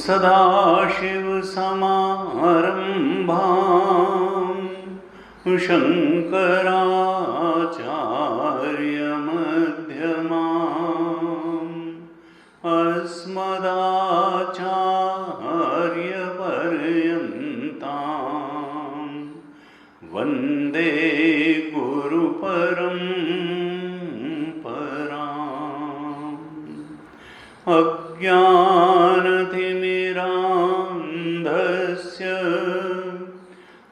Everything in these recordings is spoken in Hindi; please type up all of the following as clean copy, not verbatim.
सदाशिवसमारम्भां शङ्कराचार्यमध्यमाम् अस्मदाचार्यपर्यन्तां वन्दे गुरुपरम्पराम्। अज्ञानतिमिरान्धस्य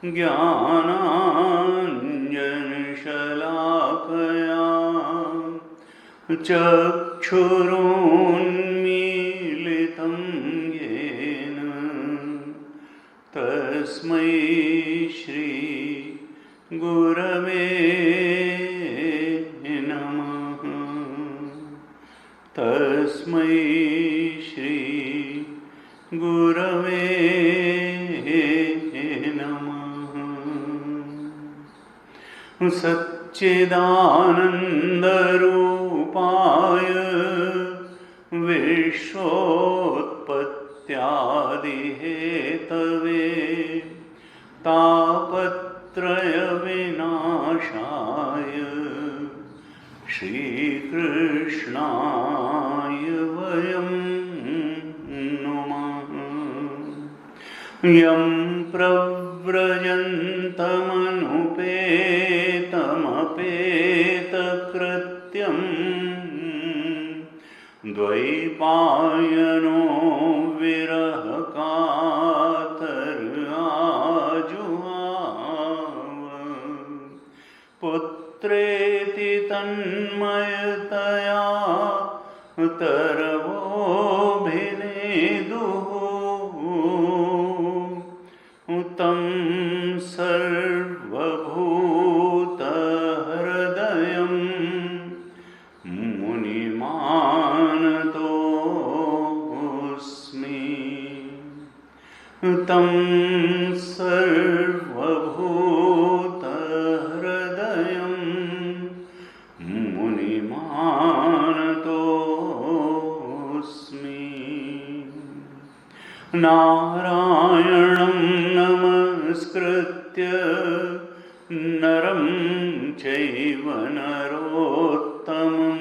ज्ञानाञ्जनशलाकया चक्षुरुन्मीलितं येन तस्मै श्री गुरवे नमः। तस्मै श्री गुरवे नमः। सच्चिदानन्दरूपाय विश्वोत्पत्त्यादिहेतवे तापत्रयविनाशाय श्रीकृष्णाय वयं नुमः। यं प्रव्रजन्तमनुपेतमपेतकृत्यं द्वैपायनो विरहकातराजुहाव पुत्रेति तन्मयतया तरवोऽभिनेदुः तं सर्वभूतहृदयं मुनिमानतोऽस्मि। तं सर्वभूतहृदयं मुनिमानतोऽस्मि। नारायणं नमस्कृत्य नरं चैव नरोत्तमं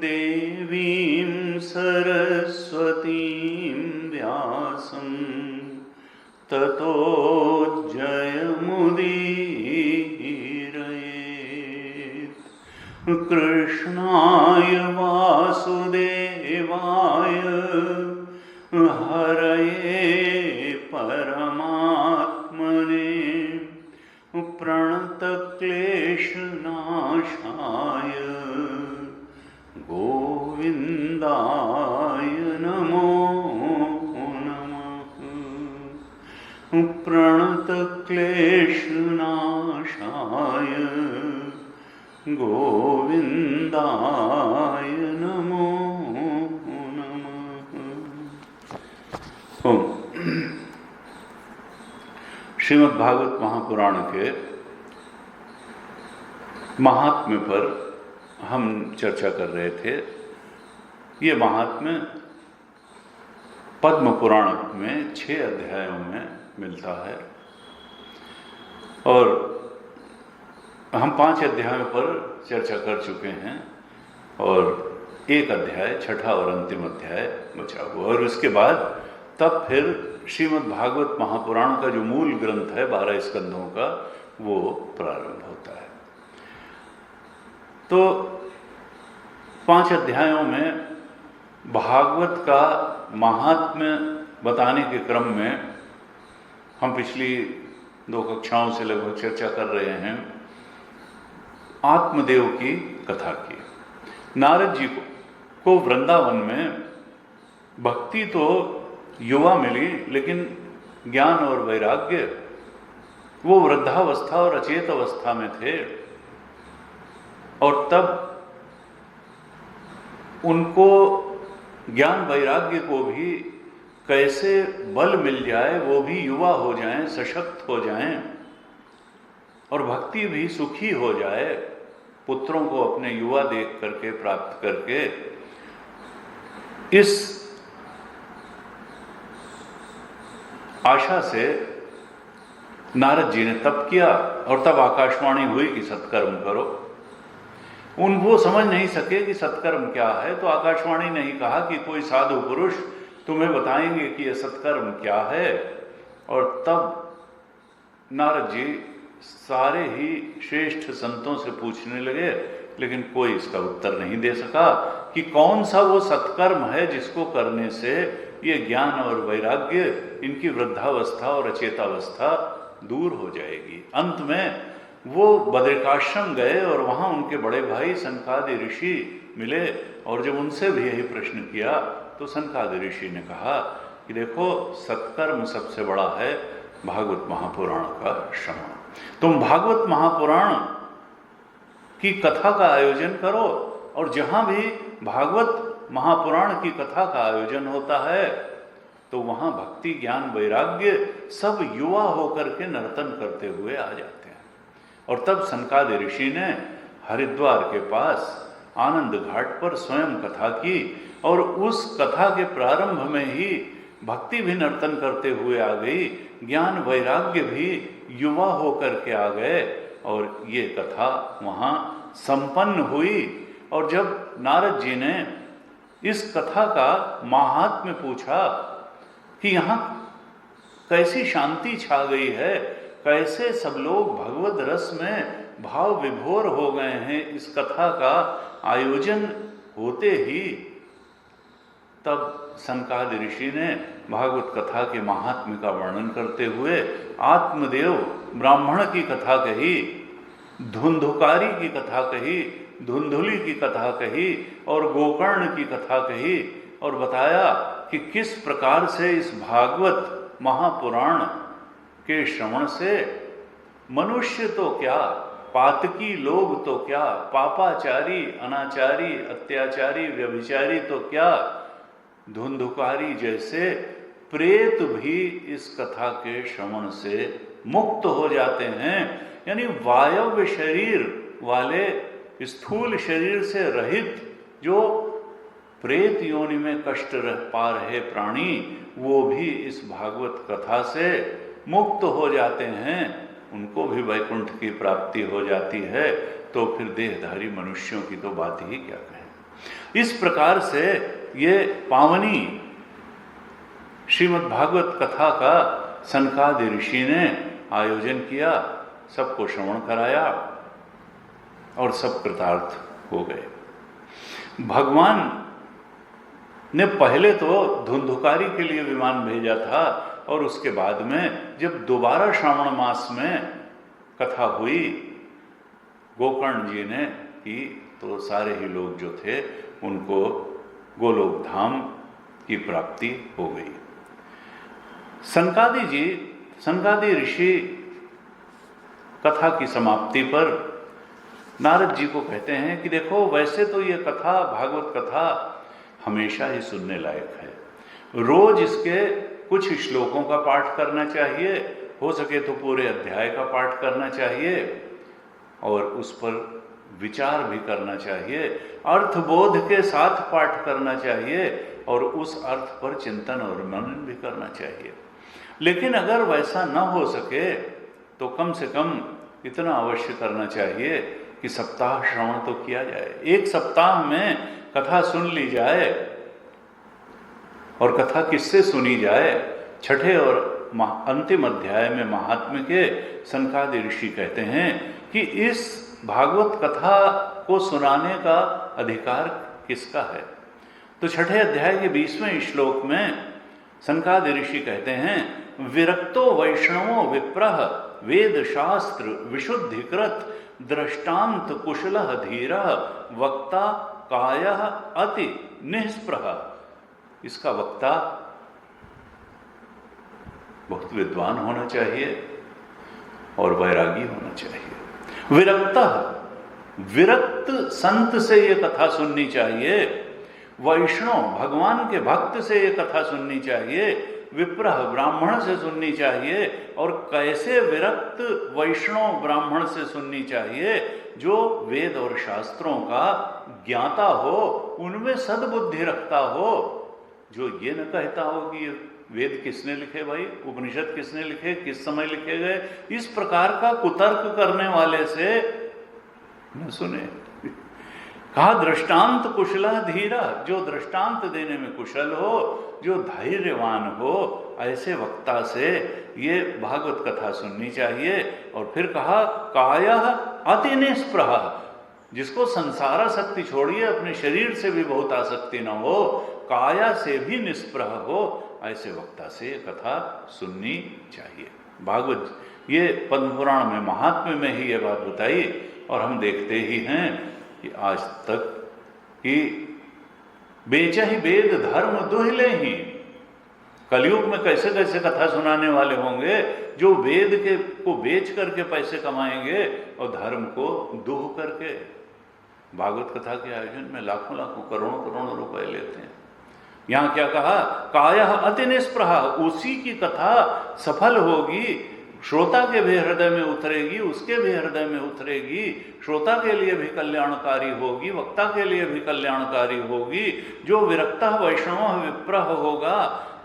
देवीं सरस्वतीं व्यासं ततो जयमुदीरयेत्। कृष्णाय वासुदेवाय हरये परमात्मने प्रणतक्लेशनाशाय गोविन्दाय नमो प्रणतक्लेशनाशाय गोविन्दाय नमो नमः। ओम। श्रीमद्भागवत महापुराण के महात्म्य पर हम चर्चा कर रहे थे। ये महात्म्य पद्म पुराण में 6 अध्यायों में मिलता है और हम 5 अध्यायों पर चर्चा कर चुके हैं और एक अध्याय, छठा और अंतिम अध्याय बचा हुआ। और उसके बाद तब फिर श्रीमद् भागवत महापुराण का जो मूल ग्रंथ है 12 स्कंधों का, वो प्रारंभ होता है। तो 5 अध्यायों में भागवत का महात्म्य बताने के क्रम में हम पिछली 2 कक्षाओं से लगभग चर्चा कर रहे हैं आत्मदेव की कथा की। नारद जी को वृंदावन में भक्ति तो युवा मिली, लेकिन ज्ञान और वैराग्य वो वृद्धावस्था और अचेत अवस्था में थे। और तब उनको ज्ञान वैराग्य को भी कैसे बल मिल जाए, वो भी युवा हो जाएं, सशक्त हो जाएं और भक्ति भी सुखी हो जाए, पुत्रों को अपने युवा देख करके प्राप्त करके, इस आशा से नारद जी ने तप किया। और तब आकाशवाणी हुई कि सत्कर्म करो। वो समझ नहीं सके कि सत्कर्म क्या है, तो आकाशवाणी ने ही कहा कि कोई साधु पुरुष तुम्हें बताएंगे कि यह सत्कर्म क्या है। और तब नारद जी सारे ही श्रेष्ठ संतों से पूछने लगे, लेकिन कोई इसका उत्तर नहीं दे सका कि कौन सा वो सत्कर्म है जिसको करने से ये ज्ञान और वैराग्य, इनकी वृद्धावस्था और अचेतावस्था दूर हो जाएगी। अंत में वो बद्रिकाश्रम गए और वहाँ उनके बड़े भाई सनकादि ऋषि मिले और जब उनसे भी यही प्रश्न किया तो सनकादि ऋषि ने कहा कि देखो, सत्कर्म सबसे बड़ा है भागवत महापुराण का श्रवण। तुम भागवत महापुराण की कथा का आयोजन करो और जहाँ भी भागवत महापुराण की कथा का आयोजन होता है तो वहाँ भक्ति, ज्ञान, वैराग्य सब युवा होकर के नर्तन करते हुए आ जाते हैं। और तब सनकादि ऋषि ने हरिद्वार के पास आनंद घाट पर स्वयं कथा की और उस कथा के प्रारंभ में ही भक्ति भी नर्तन करते हुए आ गई, ज्ञान वैराग्य भी युवा होकर के आ गए और ये कथा वहाँ संपन्न हुई। और जब नारद जी ने इस कथा का महात्म्य पूछा कि यहाँ कैसी शांति छा गई है, कैसे सब लोग भगवद रस में भाव विभोर हो गए हैं इस कथा का आयोजन होते ही, तब सनकादि ऋषि ने भागवत कथा के महात्म्य का वर्णन करते हुए आत्मदेव ब्राह्मण की कथा कही, धुंधुकारी की कथा कही, धुंधुली की कथा कही और गोकर्ण की कथा कही और बताया कि किस प्रकार से इस भागवत महापुराण के श्रवण से मनुष्य तो क्या, पातकी लोग तो क्या, पापाचारी, अनाचारी, अत्याचारी, व्यभिचारी तो क्या, धुंधुकारी जैसे प्रेत भी इस कथा के श्रवण से मुक्त हो जाते हैं। यानी वायव्य शरीर वाले, स्थूल शरीर से रहित जो प्रेत योनि में कष्ट पा रहे प्राणी, वो भी इस भागवत कथा से मुक्त हो जाते हैं, उनको भी वैकुंठ की प्राप्ति हो जाती है। तो फिर देहधारी मनुष्यों की तो बात ही क्या कहें। इस प्रकार से ये पावनी श्रीमद् भागवत कथा का सनकादि ऋषि ने आयोजन किया, सबको श्रवण कराया और सब कृतार्थ हो गए। भगवान ने पहले तो धुंधुकारी के लिए विमान भेजा था और उसके बाद में जब दोबारा श्रावण मास में कथा हुई गोकर्ण जी ने की, तो सारे ही लोग जो थे उनको गोलोक धाम की प्राप्ति हो गई। सनकादि जी सनकादि ऋषि कथा की समाप्ति पर नारद जी को कहते हैं कि देखो, वैसे तो ये कथा, भागवत कथा हमेशा ही सुनने लायक है। रोज इसके कुछ श्लोकों का पाठ करना चाहिए, हो सके तो पूरे अध्याय का पाठ करना चाहिए और उस पर विचार भी करना चाहिए, अर्थबोध के साथ पाठ करना चाहिए और उस अर्थ पर चिंतन और मनन भी करना चाहिए। लेकिन अगर वैसा न हो सके तो कम से कम इतना अवश्य करना चाहिए कि सप्ताह श्रवण तो किया जाए। एक सप्ताह में कथा सुन ली जाए। और कथा किससे सुनी जाए? छठे और अंतिम अध्याय में महात्म्य के सनकादि ऋषि कहते हैं कि इस भागवत कथा को सुनाने का अधिकार किसका है। तो छठे अध्याय के 20वें श्लोक में सनकादि ऋषि कहते हैं, विरक्तो वैष्णवो विप्रः वेद शास्त्र विशुद्धिकृत दृष्टांत कुशलः धीरः वक्ता कायः अति निःस्पृहः। इसका वक्ता बहुत विद्वान होना चाहिए और वैरागी होना चाहिए। विरक्त संत से ये कथा सुननी चाहिए, वैष्णव भगवान के भक्त से ये कथा सुननी चाहिए, विप्रह ब्राह्मण से सुननी चाहिए। और कैसे विरक्त वैष्णव ब्राह्मण से सुननी चाहिए? जो वेद और शास्त्रों का ज्ञाता हो, उनमें सद्बुद्धि रखता हो, जो ये न कहता हो कि वेद किसने लिखे भाई, उपनिषद किसने लिखे, किस समय लिखे गए, इस प्रकार का कुतर्क करने वाले से न सुने। कहा दृष्टांत कुशला धीरा, जो दृष्टांत देने में कुशल हो, जो धैर्यवान हो, ऐसे वक्ता से ये भागवत कथा सुननी चाहिए। और फिर कहा कायः अति निःस्पृह, जिसको संसारासक्ति छोड़िए, अपने शरीर से भी बहुत आसक्ति न हो, काया से भी निष्प्रह हो, ऐसे वक्ता से ये कथा सुननी चाहिए। भागवत ये पद्म पुराण में महात्म्य में ही ये बात बताई। और हम देखते ही हैं कि आज तक कि बेचा ही वेद धर्म दुहिले ही, कलयुग में कैसे कैसे कथा सुनाने वाले होंगे जो वेद के को बेच करके पैसे कमाएंगे और धर्म को दुह करके। भागवत कथा के आयोजन में लाखों लाखों करोड़ों करोड़ों रुपए लेते हैं। यहां क्या कहा? कायः अति निःस्पृहा, उसी की कथा सफल होगी, श्रोता के भी हृदय में उतरेगी, उसके भी हृदय में उतरेगी, श्रोता के लिए भी कल्याणकारी होगी, वक्ता के लिए भी कल्याणकारी होगी। जो विरक्ता वैष्णव विप्रह होगा,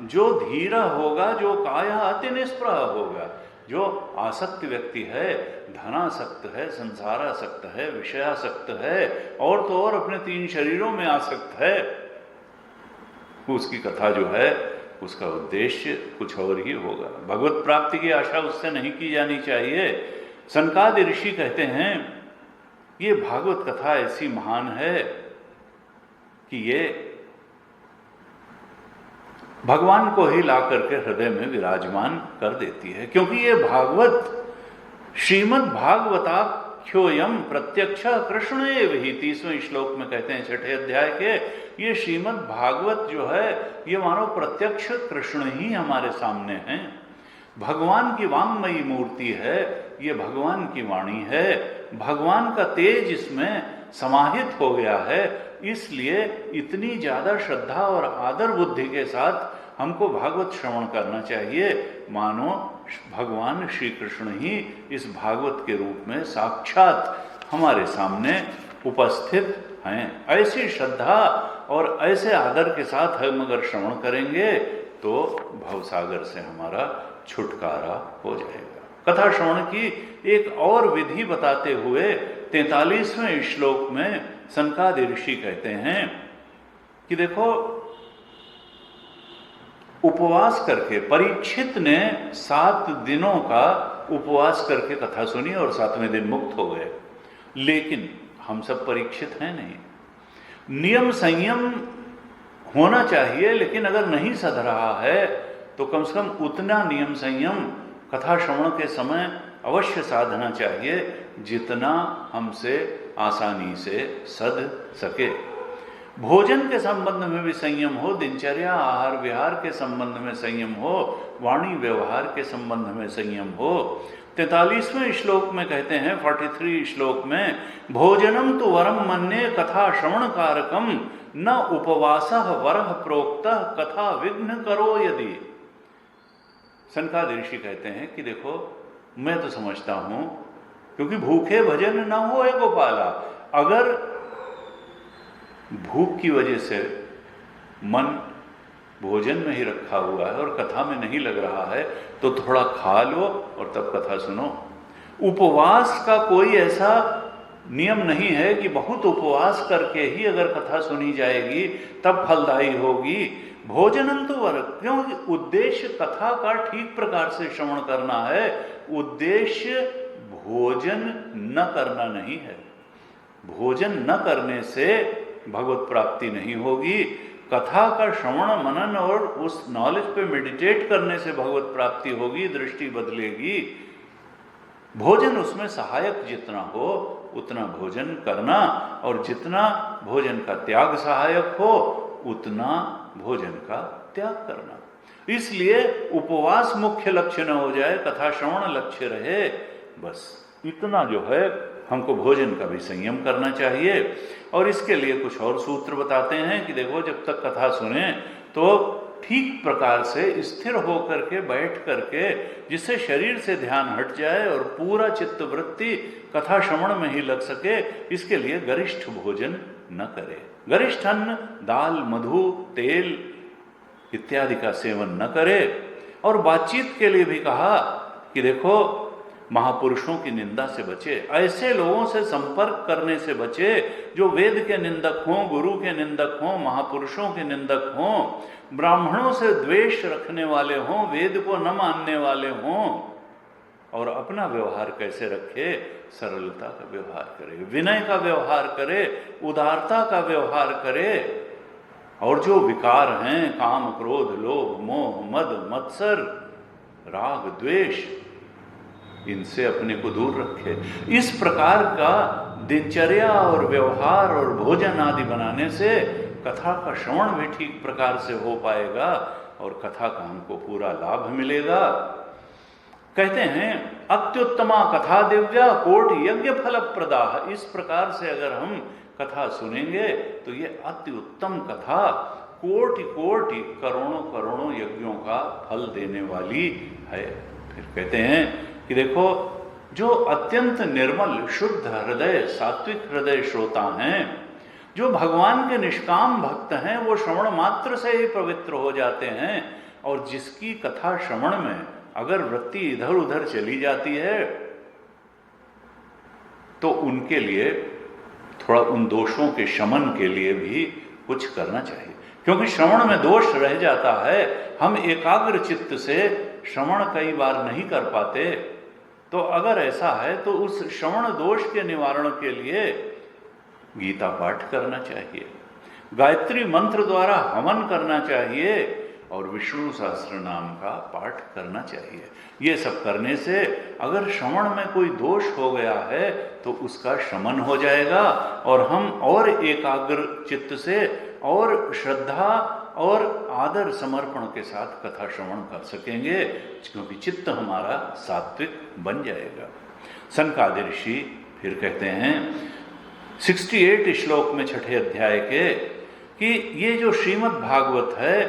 जो धीर होगा, जो काया अति निष्प्रह होगा, जो आसक्त व्यक्ति है, धनासक्त है, संसारासक्त है, विषयासक्त है, और तो और अपने 3 शरीरों में आसक्त है, उसकी कथा जो है उसका उद्देश्य कुछ और ही होगा। भगवत प्राप्ति की आशा उससे नहीं की जानी चाहिए। सनकादि ऋषि कहते हैं ये भागवत कथा ऐसी महान है कि ये भगवान को ही ला करके हृदय में विराजमान कर देती है। क्योंकि ये भागवत श्रीमद् भागवताख्योयम प्रत्यक्ष कृष्ण एव ही, 30वें श्लोक में कहते हैं 6ठे अध्याय के, ये श्रीमद् भागवत जो है ये मानो प्रत्यक्ष कृष्ण ही हमारे सामने हैं। भगवान की वांगमयी मूर्ति है, ये भगवान की वाणी है, भगवान का तेज इसमें समाहित हो गया है। इसलिए इतनी ज्यादा श्रद्धा और आदर बुद्धि के साथ हमको भागवत श्रवण करना चाहिए, मानो भगवान श्री कृष्ण ही इस भागवत के रूप में साक्षात हमारे सामने उपस्थित हैं। ऐसी श्रद्धा और ऐसे आदर के साथ हम अगर श्रवण करेंगे तो भवसागर से हमारा छुटकारा हो जाएगा। कथा श्रवण की एक और विधि बताते हुए 43वें श्लोक में सनकादि ऋषि कहते हैं कि देखो, उपवास करके परीक्षित ने 7 दिनों का उपवास करके कथा सुनी और 7वें दिन मुक्त हो गए। लेकिन हम सब परीक्षित हैं नहीं, नियम संयम होना चाहिए। लेकिन अगर नहीं सध रहा है तो कम से कम उतना नियम संयम कथा श्रवण के समय अवश्य साधना चाहिए जितना हमसे आसानी से सध सके। भोजन के संबंध में भी संयम हो, दिनचर्या आहार विहार के संबंध में संयम हो, वाणी व्यवहार के संबंध में संयम हो। 43वें श्लोक में कहते हैं, 43 श्लोक में, भोजनम तो वरम मन्ये कथा श्रवण कारकम न उपवासः वरः प्रोक्तः कथा विघ्न करो यदि। सनकादिक ऋषि कहते हैं कि देखो, मैं तो समझता हूं, क्योंकि भूखे भजन न होए गोपाला, अगर भूख की वजह से मन भोजन में ही रखा हुआ है और कथा में नहीं लग रहा है, तो थोड़ा खा लो और तब कथा सुनो। उपवास का कोई ऐसा नियम नहीं है कि बहुत उपवास करके ही अगर कथा सुनी जाएगी तब फलदायी होगी। भोजनम तो वर, क्योंकि उद्देश्य कथा का ठीक प्रकार से श्रवण करना है, उद्देश्य भोजन न करना नहीं है। भोजन न करने से भगवत प्राप्ति नहीं होगी। कथा का श्रवण मनन और उस नॉलेज पे मेडिटेट करने से भगवत प्राप्ति होगी, दृष्टि बदलेगी। भोजन उसमें सहायक जितना हो उतना भोजन करना, और जितना भोजन का त्याग सहायक हो उतना भोजन का त्याग करना। इसलिए उपवास मुख्य लक्ष्य न हो जाए, कथा श्रवण लक्ष्य रहे। बस इतना जो है हमको भोजन का भी संयम करना चाहिए। और इसके लिए कुछ और सूत्र बताते हैं कि देखो, जब तक कथा सुने तो ठीक प्रकार से स्थिर होकर के बैठ करके, जिससे शरीर से ध्यान हट जाए और पूरा चित्त वृत्ति कथा श्रवण में ही लग सके, इसके लिए गरिष्ठ भोजन न करे। गरिष्ठ अन्न, दाल, मधु, तेल इत्यादि का सेवन न करे। और बातचीत के लिए भी कहा कि देखो, महापुरुषों की निंदा से बचे, ऐसे लोगों से संपर्क करने से बचे जो वेद के निंदक हों, गुरु के निंदक हों, महापुरुषों के निंदक हों, ब्राह्मणों से द्वेष रखने वाले हों, वेद को न मानने वाले हों। और अपना व्यवहार कैसे रखे? सरलता का व्यवहार करे, विनय का व्यवहार करे, उदारता का व्यवहार करे। और जो विकार हैं, काम, क्रोध, लोभ, मोह, मद, मत्सर, राग, द्वेष, इनसे अपने को दूर रखे। इस प्रकार का दिनचर्या और व्यवहार और भोजन आदि बनाने से कथा का श्रवण भी ठीक प्रकार से हो पाएगा और कथा का हमको पूरा लाभ मिलेगा। कहते हैं, अत्युत्तमा कथा दिव्या कोटि यज्ञ फल प्रदा। इस प्रकार से अगर हम कथा सुनेंगे तो ये अति उत्तम कथा कोटि कोटि करोड़ों करोड़ों यज्ञों का फल देने वाली है। फिर कहते हैं कि देखो, जो अत्यंत निर्मल शुद्ध हृदय सात्विक हृदय श्रोता हैं, जो भगवान के निष्काम भक्त हैं, वो श्रवण मात्र से ही पवित्र हो जाते हैं। और जिसकी कथा श्रवण में अगर वृत्ति इधर उधर चली जाती है तो उनके लिए थोड़ा उन दोषों के शमन के लिए भी कुछ करना चाहिए, क्योंकि श्रवण में दोष रह जाता है। हम एकाग्र चित्त से श्रवण कई बार नहीं कर पाते। तो अगर ऐसा है तो उस श्रवण दोष के निवारण के लिए गीता पाठ करना चाहिए, गायत्री मंत्र द्वारा हवन करना चाहिए और विष्णु सहस्त्र नाम का पाठ करना चाहिए। ये सब करने से अगर श्रवण में कोई दोष हो गया है तो उसका शमन हो जाएगा और हम और एकाग्र चित्त से और श्रद्धा और आदर समर्पण के साथ कथा श्रवण कर सकेंगे, क्योंकि चित्त हमारा सात्विक बन जाएगा। सनकादिक ऋषि फिर कहते हैं 68 श्लोक में 6ठे अध्याय के कि ये जो श्रीमद् भागवत है,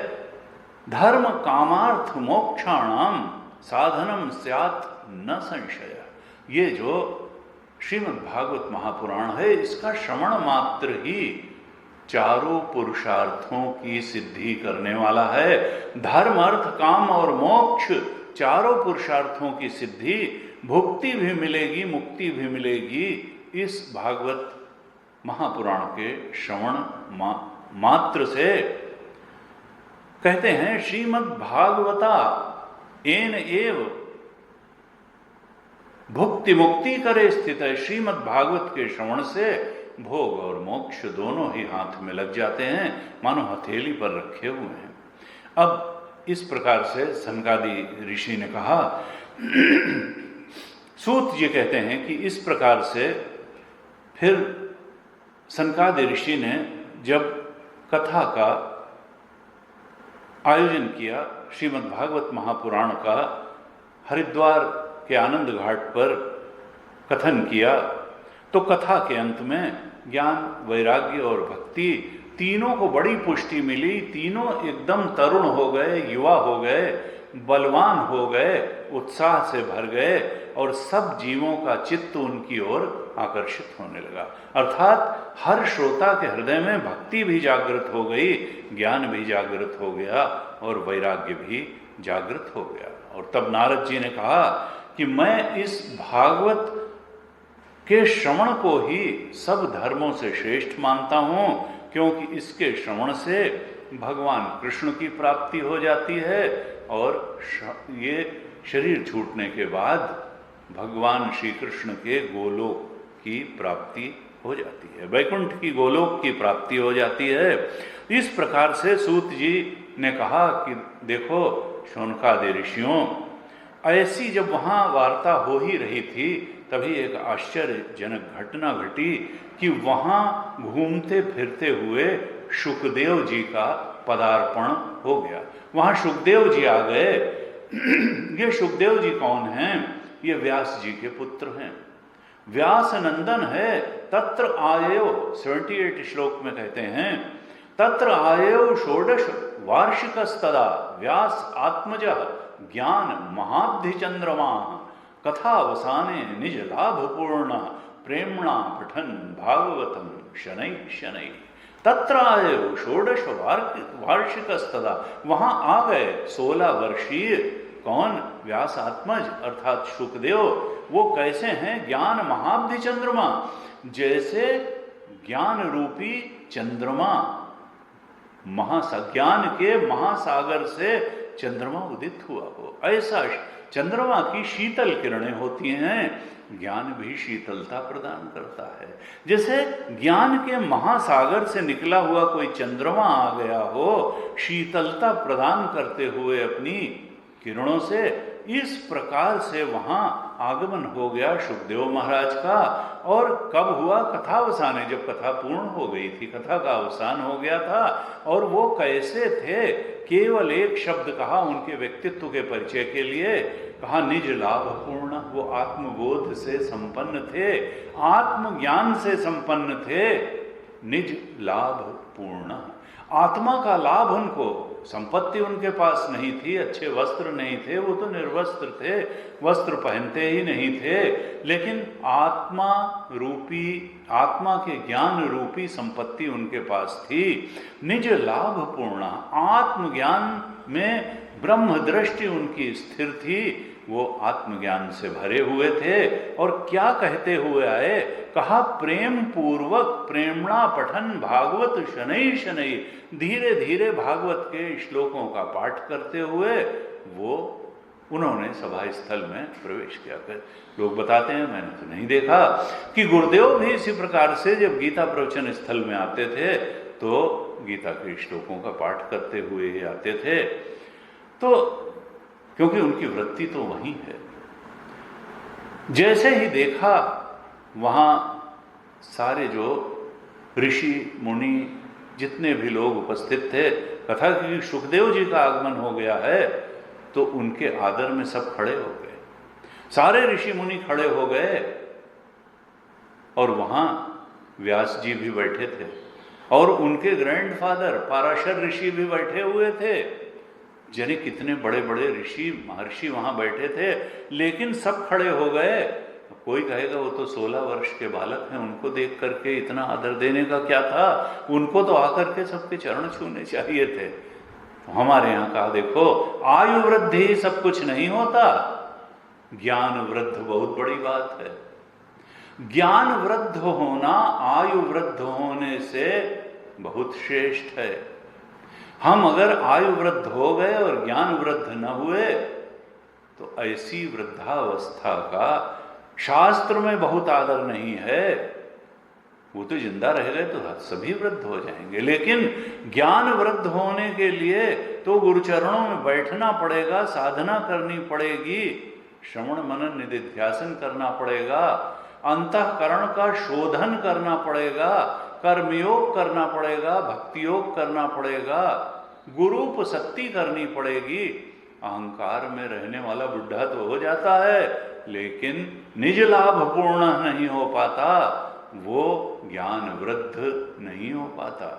धर्म कामार्थ मोक्षाणाम साधनम स्यात् न संशय। ये जो श्रीमद् भागवत महापुराण है, इसका श्रवण मात्र ही चारों पुरुषार्थों की सिद्धि करने वाला है। धर्म, अर्थ, काम और मोक्ष चारों पुरुषार्थों की सिद्धि, भुक्ति भी मिलेगी, मुक्ति भी मिलेगी इस भागवत महापुराण के श्रवण मात्र से। कहते हैं, श्रीमद् भागवता एन एव भुक्ति मुक्ति करे स्थित है। श्रीमद् भागवत के श्रवण से भोग और मोक्ष दोनों ही हाथ में लग जाते हैं, मानो हथेली पर रखे हुए हैं। अब इस प्रकार से सनकादि ऋषि ने कहा। सूत जी कहते हैं कि इस प्रकार से फिर सनकादि ऋषि ने जब कथा का आयोजन किया। श्रीमद् भागवत महापुराण का हरिद्वार के आनंद घाट पर कथन किया। तो कथा के अंत में ज्ञान, वैराग्य और भक्ति तीनों को बड़ी पुष्टि मिली। तीनों एकदम तरुण हो गए, युवा हो गए, बलवान हो गए, उत्साह से भर गए और सब जीवों का चित्त उनकी ओर आकर्षित होने लगा। अर्थात हर श्रोता के हृदय में भक्ति भी जागृत हो गई, ज्ञान भी जागृत हो गया और वैराग्य भी जागृत हो गया। और तब नारद जी ने कहा कि मैं इस भागवत के श्रवण को ही सब धर्मों से श्रेष्ठ मानता हूँ, क्योंकि इसके श्रवण से भगवान कृष्ण की प्राप्ति हो जाती है और ये शरीर छूटने के बाद भगवान श्री कृष्ण के गोलोक की प्राप्ति हो जाती है, वैकुंठ की गोलोक की प्राप्ति हो जाती है। इस प्रकार से सूत जी ने कहा कि देखो शौनकादि ऋषियों, ऐसी जब वहाँ वार्ता हो ही रही थी तभी एक आश्चर्यजनक घटना घटी कि वहाँ घूमते फिरते हुए शुकदेव जी का पदार्पण हो गया। वहाँ शुकदेव जी आ गए। ये शुकदेव जी कौन हैं? ये व्यास जी के पुत्र हैं। व्यास नंदन है। तत्र आययो 78 श्लोक में कहते हैं, तत्र आययो षोडश वार्षिकस्तदा व्यास आत्मजः ज्ञान महाब्धि चंद्रमा कथावसाने निज लाभ पूर्ण प्रेमणा पठन भागवतम शनै शनै। तत्र आयु षोडश वार्षिकस्तदा, वहां आ गए 16 वर्षीय। कौन? व्यास आत्मज अर्थात शुकदेव। वो कैसे हैं? ज्ञान महाब्धि चंद्रमा, जैसे ज्ञान रूपी चंद्रमा, ज्ञान के महासागर से चंद्रमा उदित हुआ हो, ऐसा चंद्रमा की शीतल किरणें होती हैं। ज्ञान भी शीतलता प्रदान करता है। जैसे ज्ञान के महासागर से निकला हुआ कोई चंद्रमा आ गया हो शीतलता प्रदान करते हुए अपनी किरणों से, इस प्रकार से वहां आगमन हो गया सुखदेव महाराज का। और कब हुआ? कथावसाने, जब कथा पूर्ण हो गई थी, कथा का अवसान हो गया था। और वो कैसे थे? केवल एक शब्द कहा उनके व्यक्तित्व के परिचय के लिए, कहा निज लाभ पूर्ण। वो आत्मबोध से संपन्न थे, आत्मज्ञान से संपन्न थे, निज लाभ पूर्ण। आत्मा का लाभ उनको, संपत्ति उनके पास नहीं थी, अच्छे वस्त्र नहीं थे, वो तो निर्वस्त्र थे, वस्त्र पहनते ही नहीं थे, लेकिन आत्मा रूपी, आत्मा के ज्ञान रूपी संपत्ति उनके पास थी। निज लाभ पूर्ण, आत्मज्ञान में ब्रह्म दृष्टि उनकी स्थिर थी, वो आत्मज्ञान से भरे हुए थे। और क्या कहते हुए आए? कहा प्रेम पूर्वक प्रेमणा पठन भागवत शनै शनै, धीरे धीरे भागवत के श्लोकों का पाठ करते हुए वो उन्होंने सभा स्थल में प्रवेश किया। लोग बताते हैं, मैंने तो नहीं देखा, कि गुरुदेव भी इसी प्रकार से जब गीता प्रवचन स्थल में आते थे तो गीता के श्लोकों का पाठ करते हुए ही आते थे। तो क्योंकि उनकी वृत्ति तो वही है। जैसे ही देखा वहाँ सारे जो ऋषि मुनि जितने भी लोग उपस्थित थे, कथा कि सुखदेव जी का आगमन हो गया है, तो उनके आदर में सब खड़े हो गए, सारे ऋषि मुनि खड़े हो गए। और वहाँ व्यास जी भी बैठे थे और उनके ग्रैंडफादर पाराशर ऋषि भी बैठे हुए थे। जाने कितने बड़े बड़े ऋषि महर्षि वहां बैठे थे, लेकिन सब खड़े हो गए। कोई कहेगा वो तो 16 वर्ष के बालक हैं, उनको देख करके इतना आदर देने का क्या था? उनको तो आकर के सबके चरण छूने चाहिए थे। तो हमारे यहाँ कहा देखो, आयु वृद्धि सब कुछ नहीं होता, ज्ञान वृद्ध बहुत बड़ी बात है। ज्ञान वृद्ध होना आयु वृद्ध होने से बहुत श्रेष्ठ है। हम अगर आयु वृद्ध हो गए और ज्ञान वृद्ध न हुए तो ऐसी वृद्धावस्था का शास्त्र में बहुत आदर नहीं है। वो तो जिंदा रह गए तो सभी वृद्ध हो जाएंगे, लेकिन ज्ञान वृद्ध होने के लिए तो गुरुचरणों में बैठना पड़ेगा, साधना करनी पड़ेगी, श्रवण मनन निधिध्यासन करना पड़ेगा, अंतःकरण का शोधन करना पड़ेगा, कर्मयोग करना पड़ेगा, भक्ति योग करना पड़ेगा, गुरूप शक्ति करनी पड़ेगी। अहंकार में रहने वाला बुढ़ा तो हो जाता है, लेकिन निज लाभ पूर्ण नहीं हो पाता, वो ज्ञान वृद्ध नहीं हो पाता।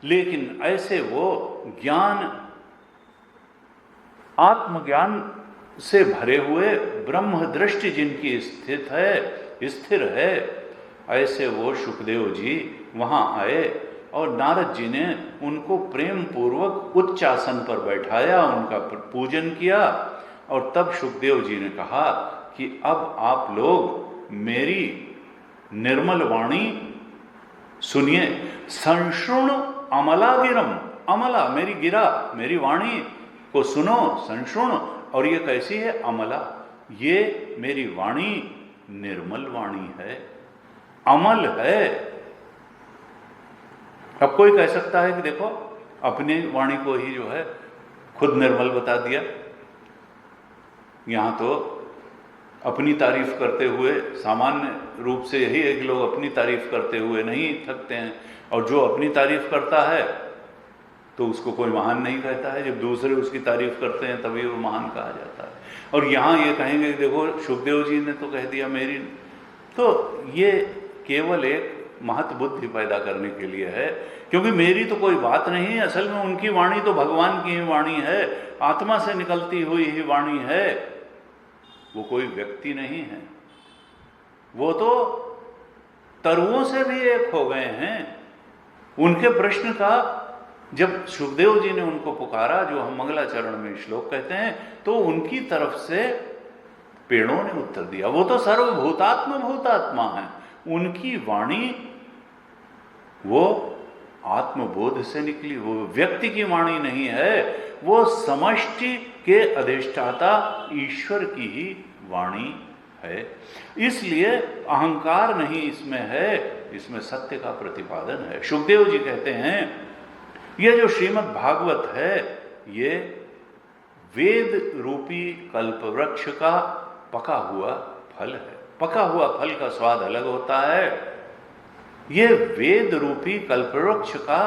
लेकिन ऐसे वो ज्ञान, आत्मज्ञान से भरे हुए ब्रह्म दृष्टि जिनकी स्थिर है, ऐसे वो सुखदेव जी वहां आए और नारद जी ने उनको प्रेम पूर्वक उच्च आसन पर बैठाया, उनका पूजन किया। और तब सुखदेव जी ने कहा कि अब आप लोग मेरी निर्मल वाणी सुनिए। संशृण अमला गिरम, अमला मेरी गिरा, मेरी वाणी को सुनो, संशृण। और ये कैसी है? अमला, ये मेरी वाणी निर्मल वाणी है, अमल है। अब कोई कह सकता है कि देखो अपनी वाणी को ही जो है खुद निर्मल बता दिया। यहां तो अपनी तारीफ करते हुए, सामान्य रूप से यही है कि लोग अपनी तारीफ करते हुए नहीं थकते हैं, और जो अपनी तारीफ करता है तो उसको कोई महान नहीं कहता है। जब दूसरे उसकी तारीफ करते हैं तभी वो महान कहा जाता है। और यहाँ ये कहेंगे कि देखो सुखदेव जी ने तो कह दिया मेरी, तो ये केवल एक महत बुद्धि पैदा करने के लिए है, क्योंकि मेरी तो कोई बात नहीं है। असल में उनकी वाणी तो भगवान की ही वाणी है, आत्मा से निकलती हुई ही वाणी है, वो कोई व्यक्ति नहीं है। वो तो तरुओं से भी एक हो गए हैं। उनके प्रश्न का जब सुखदेव जी ने उनको पुकारा, जो हम मंगलाचरण में श्लोक कहते हैं, तो उनकी तरफ से पेड़ों ने उत्तर दिया। वो तो सर्वभूतात्म भूतात्मा है, उनकी वाणी वो आत्मबोध से निकली, वो व्यक्ति की वाणी नहीं है, वो समष्टि के अधिष्ठाता ईश्वर की ही वाणी है। इसलिए अहंकार नहीं इसमें है, इसमें सत्य का प्रतिपादन है। सुखदेव जी कहते हैं यह जो श्रीमद् भागवत है, ये वेद रूपी कल्पवृक्ष का पका हुआ फल है। पका हुआ फल का स्वाद अलग होता है। ये वेद रूपी कल्पवृक्ष का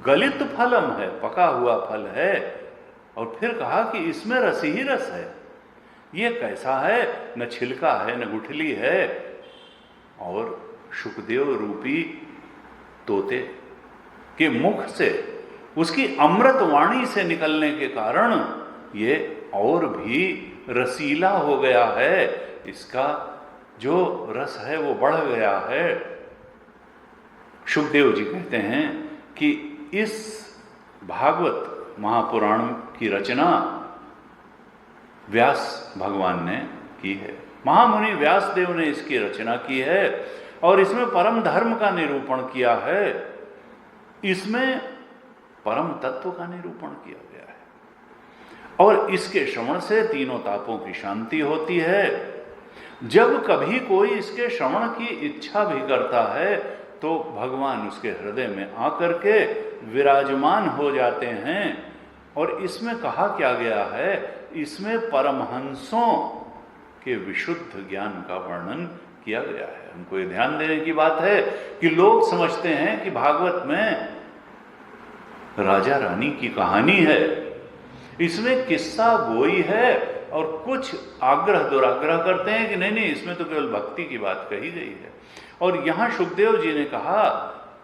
गलित फलम है, पका हुआ फल है। और फिर कहा कि इसमें रस ही रस है। ये कैसा है? न छिलका है, न गुठली है, और सुखदेव रूपी तोते के मुख से, उसकी अमृत वाणी से निकलने के कारण ये और भी रसीला हो गया है। इसका जो रस है वो बढ़ गया है। सुखदेव जी कहते हैं कि इस भागवत महापुराण की रचना व्यास भगवान ने की है। महामुनि व्यासदेव ने इसकी रचना की है और इसमें परम धर्म का निरूपण किया है, इसमें परम तत्व का निरूपण किया गया है। और इसके श्रवण से तीनों तापों की शांति होती है। जब कभी कोई इसके श्रवण की इच्छा भी करता है तो भगवान उसके हृदय में आकर के विराजमान हो जाते हैं। और इसमें कहा क्या गया है? इसमें परमहंसों के विशुद्ध ज्ञान का वर्णन किया गया है। हमको ये ध्यान देने की बात है कि लोग समझते हैं कि भागवत में राजा रानी की कहानी है, इसमें किस्सा गोई है, और कुछ आग्रह दुराग्रह करते हैं कि नहीं नहीं, इसमें तो केवल भक्ति की बात कही गई है। और यहां सुखदेव जी ने कहा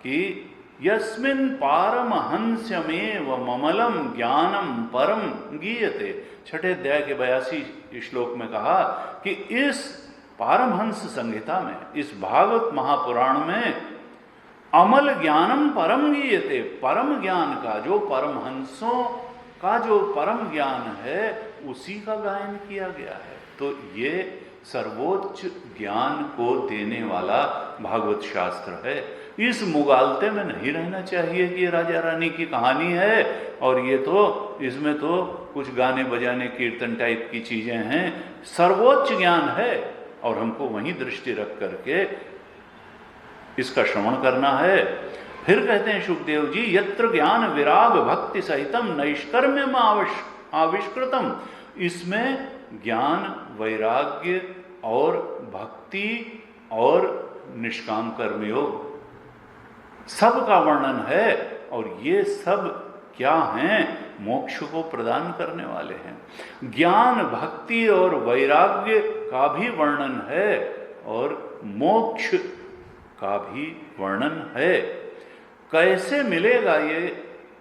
कि यस्मिन् पारमहंस्यमेव ममलम ज्ञानम परम गीयते, छठे अध्याय के 82 श्लोक में कहा कि इस पारमहंस संहिता में, इस भागवत महापुराण में अमल ज्ञानम परम गीयते, परम ज्ञान का, जो परमहंसों का जो परम ज्ञान है उसी का गायन किया गया है। तो ये सर्वोच्च ज्ञान को देने वाला भागवत शास्त्र है। इस मुगालते में नहीं रहना चाहिए कि ये राजा रानी की कहानी है और ये तो, इसमें तो कुछ गाने बजाने कीर्तन टाइप की चीजें हैं। सर्वोच्च ज्ञान है और हमको वहीं दृष्टि रख करके इसका श्रवण करना है। फिर कहते हैं सुखदेव जी, यत्र ज्ञान विराग भक्ति सहितम नैष्कर्म्यम आविष्कृतम, इसमें ज्ञान, वैराग्य और भक्ति और निष्काम कर्मयोग सब का वर्णन है, और ये सब क्या हैं? मोक्ष को प्रदान करने वाले हैं। ज्ञान, भक्ति और वैराग्य का भी वर्णन है और मोक्ष का भी वर्णन है। कैसे मिलेगा ये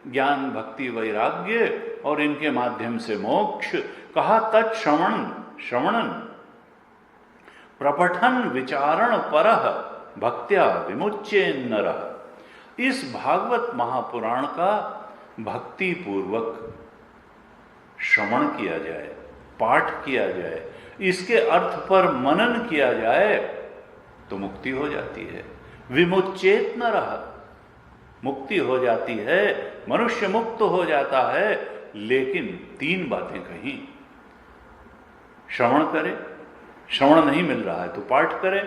ज्ञान, भक्ति, वैराग्य और इनके माध्यम से मोक्ष? कहा तत्श्रवणन प्रपठन विचारण परः भक्त्या विमुच्येन नरः। इस भागवत महापुराण का भक्ति पूर्वक श्रवण किया जाए, पाठ किया जाए, इसके अर्थ पर मनन किया जाए तो मुक्ति हो जाती है। विमुच्येत नरः, मुक्ति हो जाती है, मनुष्य मुक्त हो जाता है। लेकिन 3 बातें कही। श्रवण करे, श्रवण नहीं मिल रहा है तो पाठ करे,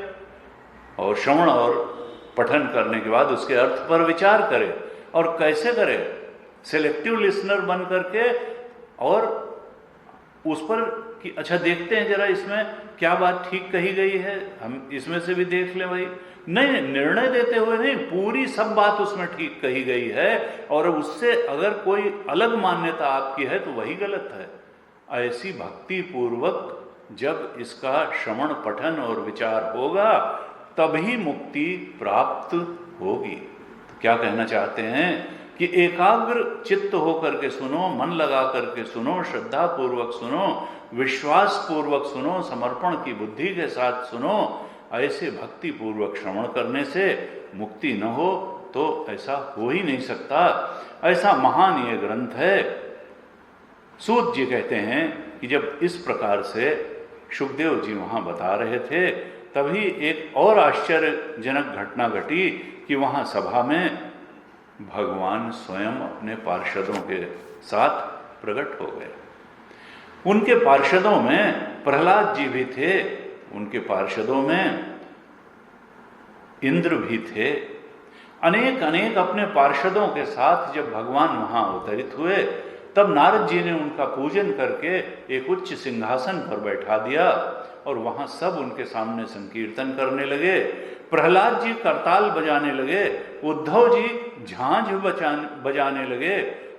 और श्रवण और पठन करने के बाद उसके अर्थ पर विचार करे। और कैसे करे? सेलेक्टिव लिसनर बन करके, और उस पर कि अच्छा देखते हैं जरा इसमें क्या बात ठीक कही गई है, हम इसमें से भी देख लें भाई। नहीं, निर्णय देते हुए नहीं, पूरी सब बात उसमें ठीक कही गई है, और उससे अगर कोई अलग मान्यता आपकी है तो वही गलत है। ऐसी भक्ति पूर्वक जब इसका श्रवण, पठन और विचार होगा तभी मुक्ति प्राप्त होगी। तो क्या कहना चाहते हैं कि एकाग्र चित्त होकर के सुनो, मन लगा करके सुनो, श्रद्धा पूर्वक सुनो, विश्वास पूर्वक सुनो, समर्पण की बुद्धि के साथ सुनो। ऐसे भक्ति पूर्वक श्रवण करने से मुक्ति न हो तो ऐसा हो ही नहीं सकता। ऐसा महान ये ग्रंथ है। सूत जी कहते हैं कि जब इस प्रकार से शुकदेव जी वहाँ बता रहे थे तभी एक और आश्चर्यजनक घटना घटी कि वहाँ सभा में भगवान स्वयं अपने पार्षदों के साथ प्रकट हो गए। उनके पार्षदों में प्रहलाद जी भी थे, उनके पार्षदों में इंद्र भी थे। अनेक अनेक अपने पार्षदों के साथ जब भगवान वहाँ अवतरित हुए तब नारद जी ने उनका पूजन करके एक उच्च सिंहासन पर बैठा दिया और वहाँ सब उनके सामने संकीर्तन करने लगे। प्रहलाद जी करताल बजाने लगे, उद्धव जी झांझ बजाने लगे,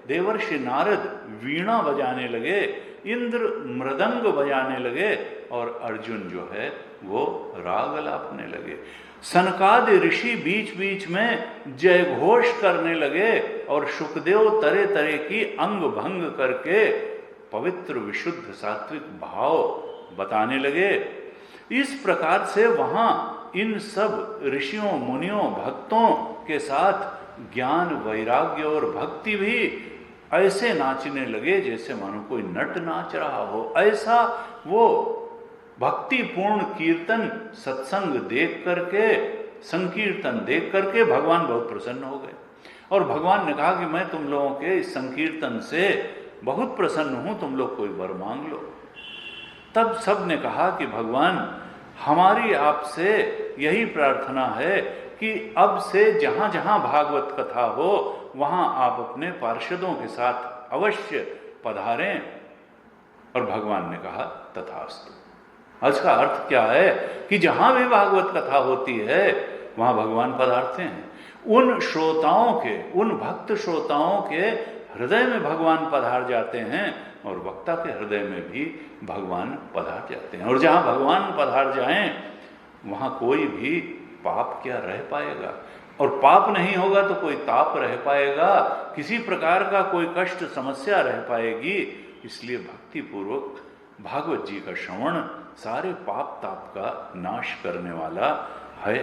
देवर्षि नारद वीणा बजाने लगे, इंद्र मृदंग बजाने लगे और अर्जुन जो है वो राग अलापने लगे। सनकादि ऋषि बीच बीच में जय घोष करने लगे और शुकदेव तरह तरह की अंग भंग करके पवित्र विशुद्ध सात्विक भाव बताने लगे। इस प्रकार से वहाँ इन सब ऋषियों, मुनियों, भक्तों के साथ ज्ञान, वैराग्य और भक्ति भी ऐसे नाचने लगे जैसे मानो कोई नट नाच रहा हो। ऐसा वो भक्तिपूर्ण कीर्तन, सत्संग देख करके, संकीर्तन देख करके भगवान बहुत प्रसन्न हो गए। और भगवान ने कहा कि मैं तुम लोगों के इस संकीर्तन से बहुत प्रसन्न हूं, तुम लोग कोई वर मांग लो। तब सब ने कहा कि भगवान हमारी आपसे यही प्रार्थना है कि अब से जहां जहां भागवत कथा हो वहां आप अपने पार्षदों के साथ अवश्य पधारें। और भगवान ने कहा तथास्तु। इसका अर्थ क्या है कि जहां भी भागवत कथा होती है वहां भगवान पधारते हैं। उन श्रोताओं के, उन भक्त श्रोताओं के हृदय में भगवान पधार जाते हैं और वक्ता के हृदय में भी भगवान पधार जाते हैं। और जहां भगवान पधार जाएं वहां कोई भी पाप क्या रह पाएगा, और पाप नहीं होगा तो कोई ताप रह पाएगा, किसी प्रकार का कोई कष्ट, समस्या रह पाएगी। इसलिए भक्ति पूर्वक भागवत जी का श्रवण सारे पाप ताप का नाश करने वाला है।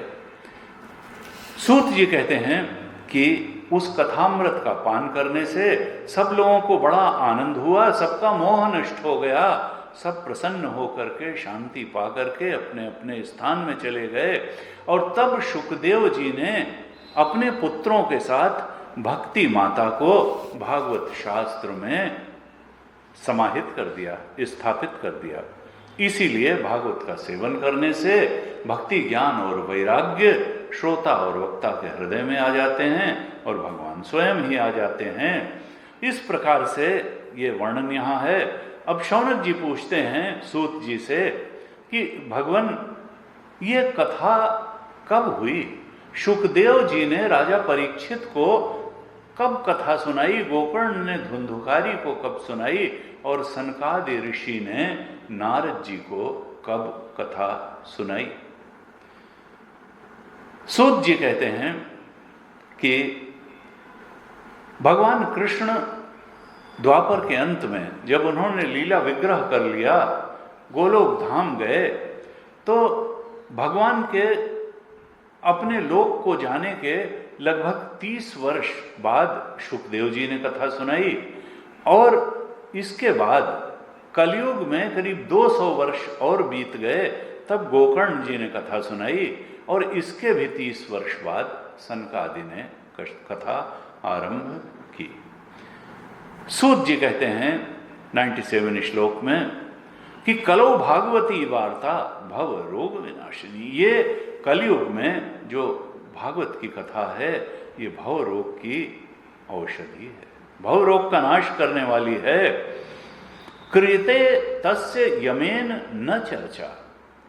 सूत जी कहते हैं कि उस कथामृत का पान करने से सब लोगों को बड़ा आनंद हुआ, सबका मोह नष्ट हो गया, सब प्रसन्न होकर के, शांति पा करके अपने अपने स्थान में चले गए। और तब शुकदेव जी ने अपने पुत्रों के साथ भक्ति माता को भागवत शास्त्र में समाहित कर दिया, स्थापित कर दिया। इसीलिए भागवत का सेवन करने से भक्ति, ज्ञान और वैराग्य श्रोता और वक्ता के हृदय में आ जाते हैं और भगवान स्वयं ही आ जाते हैं। इस प्रकार से ये वर्णन यहाँ है। अब शौनक जी पूछते हैं सूत जी से कि भगवान ये कथा कब हुई? शुकदेव जी ने राजा परीक्षित को कब कथा सुनाई, गोकर्ण ने धुंधुकारी को कब सुनाई, और सनकादि ऋषि ने नारद जी को कब कथा सुनाई। सूत जी कहते हैं कि भगवान कृष्ण द्वापर के अंत में जब उन्होंने लीला विग्रह कर लिया, गोलोक धाम गए, तो भगवान के अपने लोक को जाने के लगभग 30 वर्ष बाद शुकदेव जी ने कथा सुनाई, और इसके बाद कलयुग में करीब 200 वर्ष और बीत गए, तब गोकर्ण जी ने कथा सुनाई, और इसके भी 30 वर्ष बाद सनकादि ने कथा आरंभ की। सूत जी कहते हैं 97 श्लोक में कि कलो भागवती वार्ता भव रोग विनाशिनी। ये कलयुग में जो भागवत की कथा है, ये भव रोग की औषधि है, भव रोग का नाश करने वाली है। कृते तस्य यमेन न चर्चा।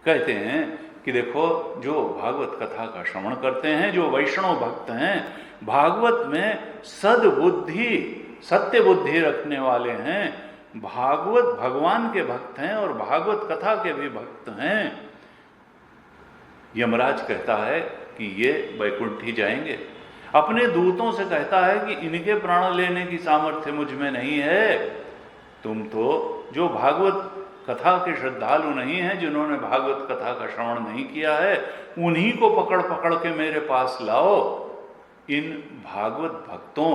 कहते हैं कि देखो, जो भागवत कथा का श्रवण करते हैं, जो वैष्णव भक्त हैं, भागवत में सद्बुद्धि सत्य बुद्धि रखने वाले हैं, भागवत भगवान के भक्त हैं और भागवत कथा के भी भक्त हैं, यमराज कहता है कि ये वैकुंठी जाएंगे। अपने दूतों से कहता है कि इनके प्राण लेने की सामर्थ्य मुझ में नहीं है, तुम तो जो भागवत कथा के श्रद्धालु नहीं हैं, जिन्होंने भागवत कथा का श्रवण नहीं किया है, उन्हीं को पकड़ पकड़ के मेरे पास लाओ। इन भागवत भक्तों,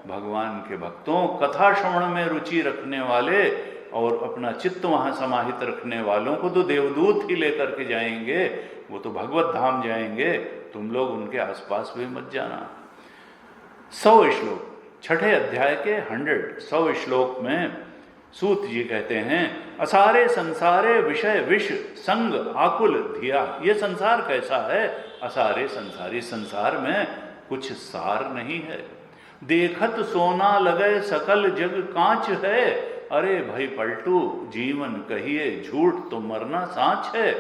भगवान के भक्तों, कथा श्रवण में रुचि रखने वाले और अपना चित्त वहां समाहित रखने वालों को तो देवदूत ही लेकर के जाएंगे, वो तो भगवत धाम जाएंगे, तुम लोग उनके आसपास भी मत जाना। 100 श्लोक, 6 अध्याय के 100 श्लोक में सूत जी कहते हैं, असारे संसारे विषय विष संग आकुल धिया। ये संसार कैसा है? असारे संसारी, संसार में कुछ सार नहीं है। देखत सोना लगे सकल जग कांच है, अरे भाई पलटू जीवन कहिए झूठ तो मरना सांच है।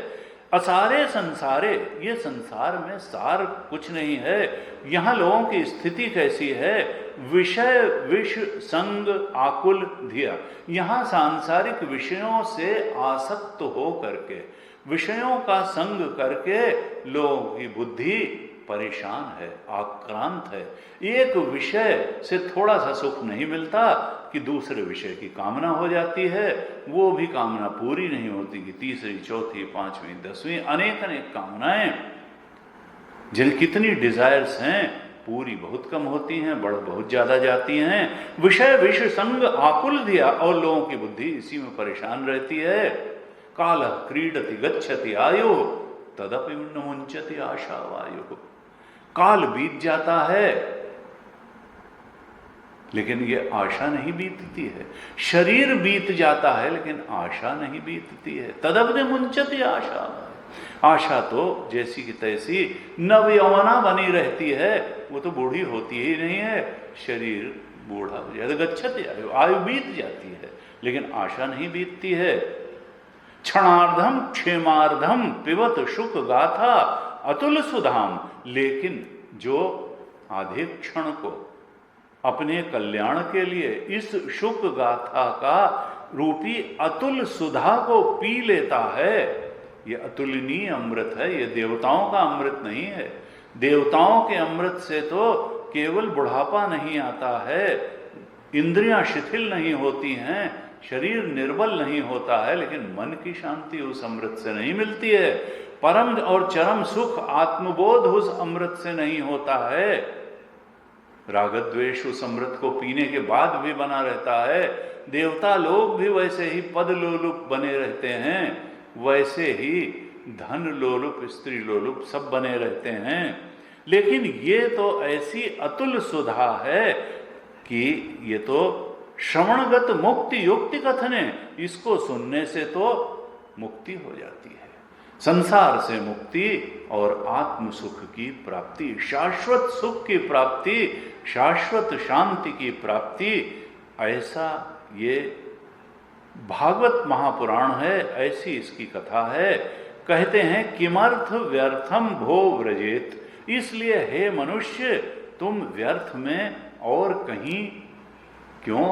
असारे संसारे, ये संसार में सार कुछ नहीं है। यहाँ लोगों की स्थिति कैसी है? विषय विष संग आकुल धिया। यहाँ सांसारिक विषयों से आसक्त हो करके, विषयों का संग करके लोगों की बुद्धि परेशान है, आक्रांत है। एक विषय से थोड़ा सा सुख नहीं मिलता कि दूसरे विषय की कामना हो जाती है, वो भी कामना पूरी नहीं होती कि तीसरी, चौथी, 5वीं, 10वीं, अनेक अनेक कामनाएं, जिन कितनी डिजायर्स हैं, पूरी बहुत कम होती हैं, बढ़ बहुत ज्यादा जाती हैं। विषय विष संग आकुल धिया, और लोगों की बुद्धि इसी में परेशान रहती है। काल क्रीडति गच्छति आयु तदपि न मुंचति आशा वायु। काल बीत जाता है लेकिन ये आशा नहीं बीतती है। शरीर बीत जाता है लेकिन आशा नहीं बीतती है। तदपि मुंचति आशा, आशा तो जैसी की तैसी नवयौवना बनी रहती है, वो तो बूढ़ी होती ही नहीं है। शरीर बूढ़ा हो जाता, गच्छति आयु, आयु बीत जाती है लेकिन आशा नहीं बीतती है। क्षणार्धम क्षेमार्धम पिबत शुक गाथा अतुल सुधाम। लेकिन जो आधे क्षण को अपने कल्याण के लिए इस शुक गाथा का रूपी अतुल सुधा को पी लेता है, ये अतुलनीय अमृत है, ये देवताओं का अमृत नहीं है। देवताओं के अमृत से तो केवल बुढ़ापा नहीं आता है, इंद्रियां शिथिल नहीं होती हैं, शरीर निर्बल नहीं होता है, लेकिन मन की शांति उस अमृत से नहीं मिलती है। परम और चरम सुख आत्मबोध उस अमृत से नहीं होता है। राग द्वेष उस अमृत को पीने के बाद भी बना रहता है। देवता लोग भी वैसे ही पद लोलुप बने रहते हैं, वैसे ही धन लोलुप, स्त्री लोलुप सब बने रहते हैं। लेकिन ये तो ऐसी अतुल सुधा है कि ये तो श्रवणगत मुक्ति युक्ति कथने, इसको सुनने से तो मुक्ति हो जाती है, संसार से मुक्ति और आत्म सुख की प्राप्ति, शाश्वत सुख की प्राप्ति, शाश्वत शांति की प्राप्ति। ऐसा ये भागवत महापुराण है, ऐसी इसकी कथा है। कहते हैं किमर्थ व्यर्थम भो व्रजेत। इसलिए हे मनुष्य, तुम व्यर्थ में और कहीं क्यों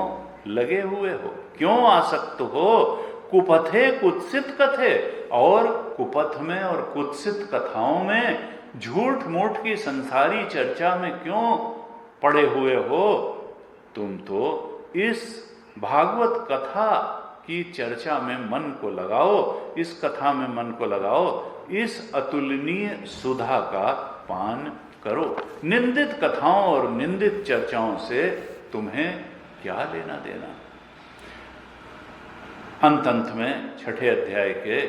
लगे हुए हो, क्यों आसक्त हो? कुपथे कुत्सित कथे, और कुपथ में और कुत्सित कथाओं में, झूठ मूठ की संसारी चर्चा में क्यों पड़े हुए हो? तुम तो इस भागवत कथा की चर्चा में मन को लगाओ, इस कथा में मन को लगाओ, इस अतुलनीय सुधा का पान करो। निंदित कथाओं और निंदित चर्चाओं से तुम्हें क्या लेना देना? अंत में 6ठे अध्याय के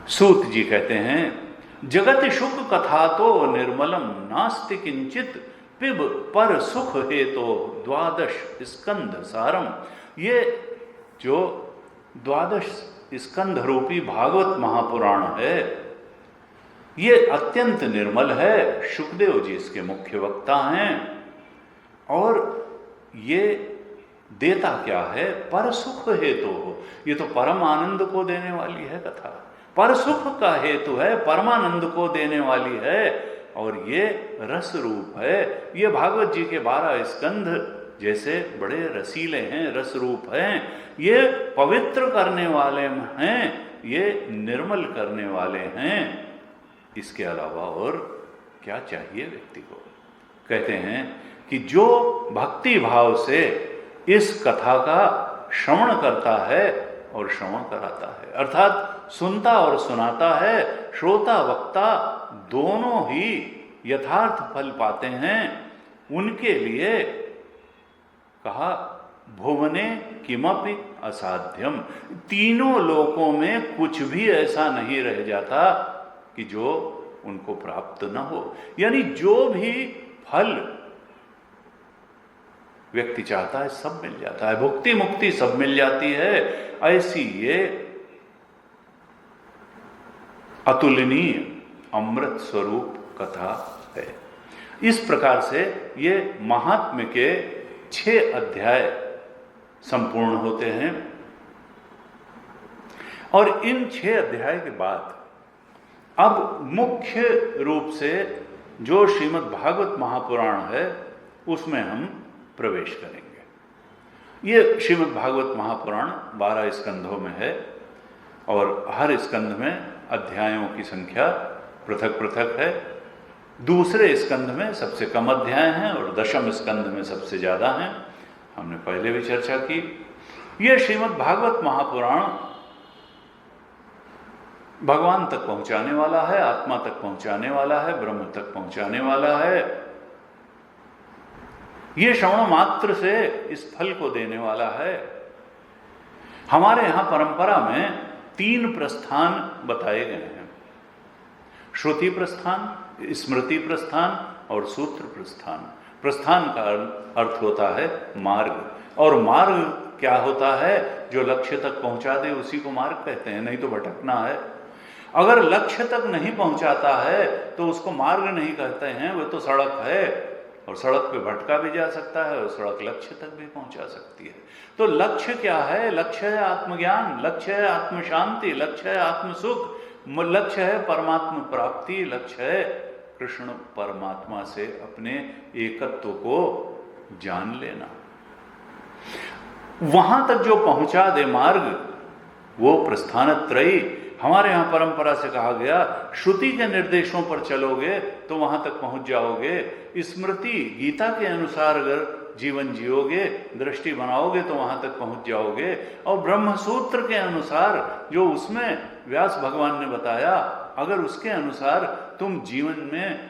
सूत जी कहते हैं, जगत सुख कथा तो निर्मलम नास्ति किंचित, पिब पर सुख हेतो द्वादश स्कंध सारम। ये जो द्वादश स्कंध रूपी भागवत महापुराण है, ये अत्यंत निर्मल है। शुकदेव जी इसके मुख्य वक्ता हैं, और ये देता क्या है? पर सुख हेतु हो। ये तो परम आनंद को देने वाली है कथा, पर सुख का हेतु है, परमानंद को देने वाली है, और ये रस रूप है। ये भागवत जी के 12 स्कंध जैसे बड़े रसीले हैं, रस रूप हैं, ये पवित्र करने वाले हैं, ये निर्मल करने वाले हैं। इसके अलावा और क्या चाहिए व्यक्ति को? कहते हैं कि जो भक्ति भाव से इस कथा का श्रवण करता है और श्रवण कराता है, अर्थात सुनता और सुनाता है, श्रोता वक्ता दोनों ही यथार्थ फल पाते हैं, उनके लिए कहा भुवने किमपि असाध्यम। तीनों लोकों में कुछ भी ऐसा नहीं रह जाता कि जो उनको प्राप्त न हो। यानी जो भी फल व्यक्ति चाहता है सब मिल जाता है, भुक्ति मुक्ति सब मिल जाती है। ऐसी ये अतुलनीय अमृत स्वरूप कथा है। इस प्रकार से ये महात्म्य के 6 अध्याय संपूर्ण होते हैं, और इन 6 अध्याय के बाद अब मुख्य रूप से जो श्रीमद् भागवत महापुराण है उसमें हम प्रवेश करेंगे। ये श्रीमद् भागवत महापुराण 12 स्कंधों में है, और हर स्कंध में अध्यायों की संख्या पृथक पृथक है। दूसरे स्कंध में सबसे कम अध्याय हैं और दशम स्कंध में सबसे ज़्यादा हैं, हमने पहले भी चर्चा की। यह श्रीमद् भागवत महापुराण भगवान तक पहुंचाने वाला है, आत्मा तक पहुंचाने वाला है, ब्रह्म तक पहुंचाने वाला है। यह श्रवण मात्र से इस फल को देने वाला है। हमारे यहां परंपरा में 3 प्रस्थान बताए गए हैं, श्रुति प्रस्थान, स्मृति प्रस्थान और सूत्र प्रस्थान। प्रस्थान का अर्थ होता है मार्ग, और मार्ग क्या होता है? जो लक्ष्य तक पहुंचा दे उसी को मार्ग कहते हैं, नहीं तो भटकना है। अगर लक्ष्य तक नहीं पहुंचाता है तो उसको मार्ग नहीं कहते हैं, वो तो सड़क है, और सड़क पे भटका भी जा सकता है और सड़क लक्ष्य तक भी पहुंचा सकती है। तो लक्ष्य क्या है? लक्ष्य है आत्मज्ञान, लक्ष्य है आत्म शांति, लक्ष्य है आत्म सुख, लक्ष्य है परमात्मा प्राप्ति, लक्ष्य है कृष्ण परमात्मा से अपने एकत्व को जान लेना। वहां तक जो पहुंचा दे मार्ग, वो प्रस्थानत्रयी। हमारे यहां परंपरा से कहा गया, श्रुति के निर्देशों पर चलोगे तो वहां तक पहुंच जाओगे, स्मृति गीता के अनुसार अगर जीवन जियोगे, दृष्टि बनाओगे तो वहां तक पहुंच जाओगे, और ब्रह्म सूत्र के अनुसार जो उसमें व्यास भगवान ने बताया, अगर उसके अनुसार तुम जीवन में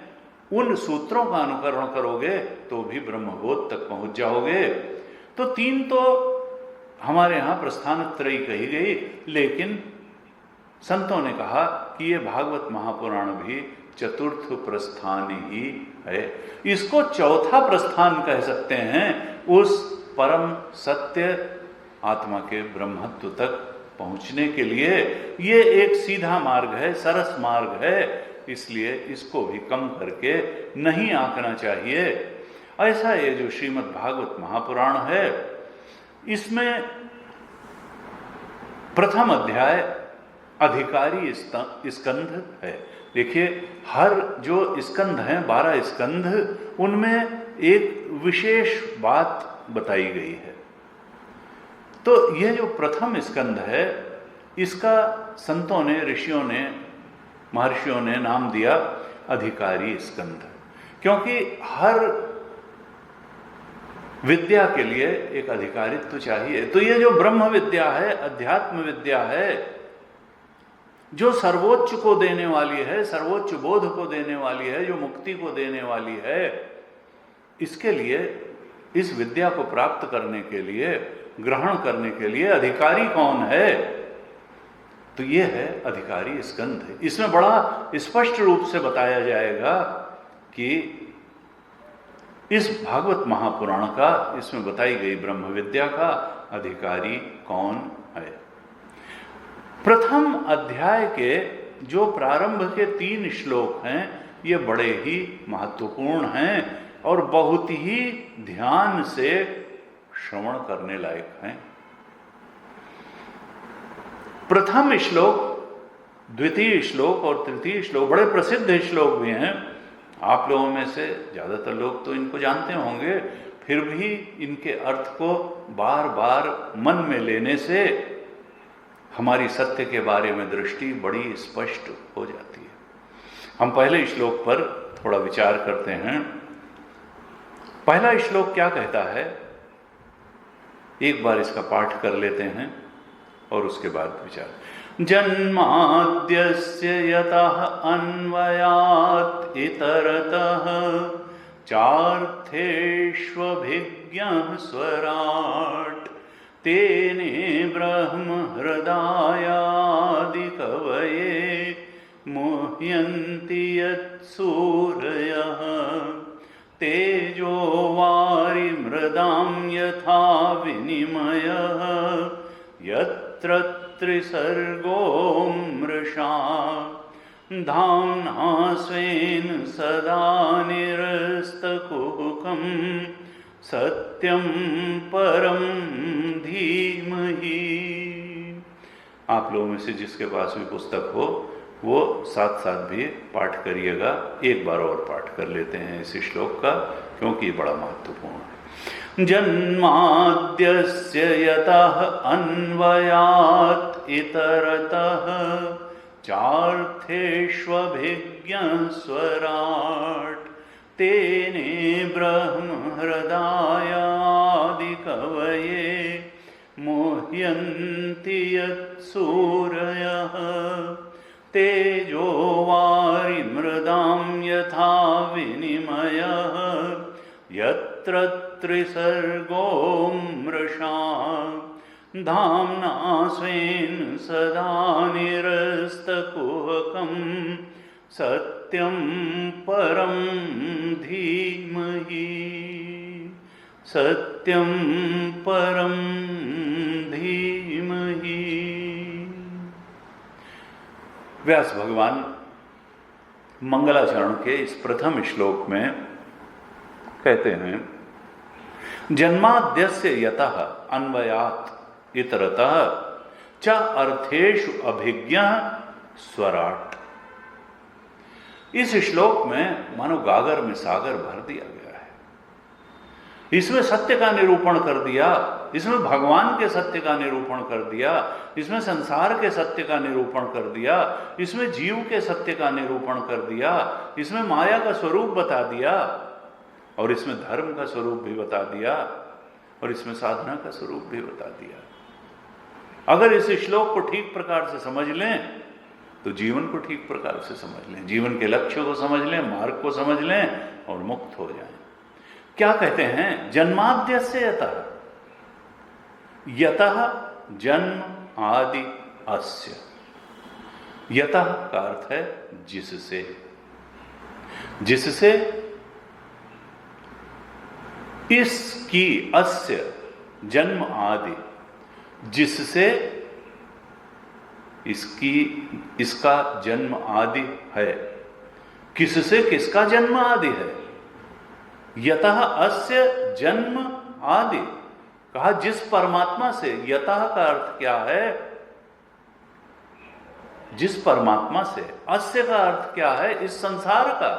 उन सूत्रों का अनुकरण करोगे तो भी ब्रह्मबोध तक पहुंच जाओगे। तो 3 तो हमारे यहां प्रस्थानत्रयी कही गई, लेकिन संतों ने कहा कि यह भागवत महापुराण भी चतुर्थ प्रस्थान ही है। इसको चौथा प्रस्थान कह सकते हैं, उस परम सत्य आत्मा के ब्रह्मत्व तक पहुंचने के लिए। ये एक सीधा मार्ग है, सरस मार्ग है, इसलिए इसको भी कम करके नहीं आंकना चाहिए। ऐसा ये जो श्रीमद् भागवत महापुराण है, इसमें प्रथम अध्याय अधिकारी स्कंध है। देखिए, हर जो स्कंध हैं, 12 स्कंध, उनमें एक विशेष बात बताई गई है। तो यह जो प्रथम स्कंध है, इसका संतों ने, ऋषियों ने, महर्षियों ने नाम दिया अधिकारी स्कंध, क्योंकि हर विद्या के लिए एक अधिकारित्व चाहिए। तो ये जो ब्रह्म विद्या है, अध्यात्म विद्या है, जो सर्वोच्च को देने वाली है, सर्वोच्च बोध को देने वाली है, जो मुक्ति को देने वाली है, इसके लिए, इस विद्या को प्राप्त करने के लिए, ग्रहण करने के लिए अधिकारी कौन है? तो ये है अधिकारी स्कंध। इसमें बड़ा स्पष्ट रूप से बताया जाएगा कि इस भागवत महापुराण का, इसमें बताई गई ब्रह्म विद्या का अधिकारी कौन है। प्रथम अध्याय के जो प्रारंभ के 3 श्लोक हैं, ये बड़े ही महत्वपूर्ण हैं और बहुत ही ध्यान से श्रवण करने लायक हैं। प्रथम श्लोक, द्वितीय श्लोक और तृतीय श्लोक बड़े प्रसिद्ध श्लोक भी हैं। आप लोगों में से ज़्यादातर लोग तो इनको जानते होंगे, फिर भी इनके अर्थ को बार बार मन में लेने से हमारी सत्य के बारे में दृष्टि बड़ी स्पष्ट हो जाती है। हम पहले श्लोक पर थोड़ा विचार करते हैं। पहला श्लोक क्या कहता है, एक बार इसका पाठ कर लेते हैं और उसके बाद विचार। जन्माद्यस्य यतः अन्वयात् इतरतः चार्थेष्वभिज्ञः स्वराट् तेने ब्रह्म हृदयादि कवये मुह्यन्ति यत्सूरयः तेजो वारिमृदां यथा विनिमयः यत्र त्रिसर्गो मृषा धाम्ना स्वेन सदा निरस्तकुहकं सत्यं परं धीमहि। आप लोगों में से जिसके पास भी पुस्तक हो वो साथ साथ भी पाठ करिएगा। एक बार और पाठ कर लेते हैं इस श्लोक का, क्योंकि ये बड़ा महत्वपूर्ण है। जन्माद्यस्य यतः अन्वयात् इतरतः चार्थेष्वभिज्ञः स्वराट् तेने ब्रह्म हृदयादि कवये मुह्यन्ति यत्सूरयः तेजो वारिमृदां यथा विनिमयः यत्र त्रिसर्गो मृषा धाम्ना स्वेन सदा निरस्तकुहकं सत्यं परं धीमहि सत्यं परं धीमहि। व्यास भगवान मंगलाचरण के इस प्रथम श्लोक में कहते हैं, जन्माद्यस्य यतः अन्वयात् इतरतः च अर्थेषु अभिज्ञः स्वराट्। इस श्लोक में मानो गागर में सागर भर दिया गया है। इसमें सत्य का निरूपण कर दिया, इसमें भगवान के सत्य का निरूपण कर दिया, इसमें संसार के सत्य का निरूपण कर दिया, इसमें जीव के सत्य का निरूपण कर दिया, इसमें माया का स्वरूप बता दिया और इसमें धर्म का स्वरूप भी बता दिया और इसमें साधना का स्वरूप भी बता दिया। अगर इस श्लोक को ठीक प्रकार से समझ लें तो जीवन को ठीक प्रकार से समझ लें, जीवन के लक्ष्य को समझ लें, मार्ग को समझ लें और मुक्त हो जाएं। क्या कहते हैं? जन्माद्यस्य यतः, यतः जन्म आदि अस्य। यतः का अर्थ है जिससे, जिससे इसकी, अस्य जन्म आदि, जिससे इसकी, इसका जन्म आदि है। किससे किसका जन्म आदि है? यतः अस्य जन्म आदि, कहा जिस परमात्मा से। यतः का अर्थ क्या है? जिस परमात्मा से, अस्य का अर्थ क्या है, इस संसार का,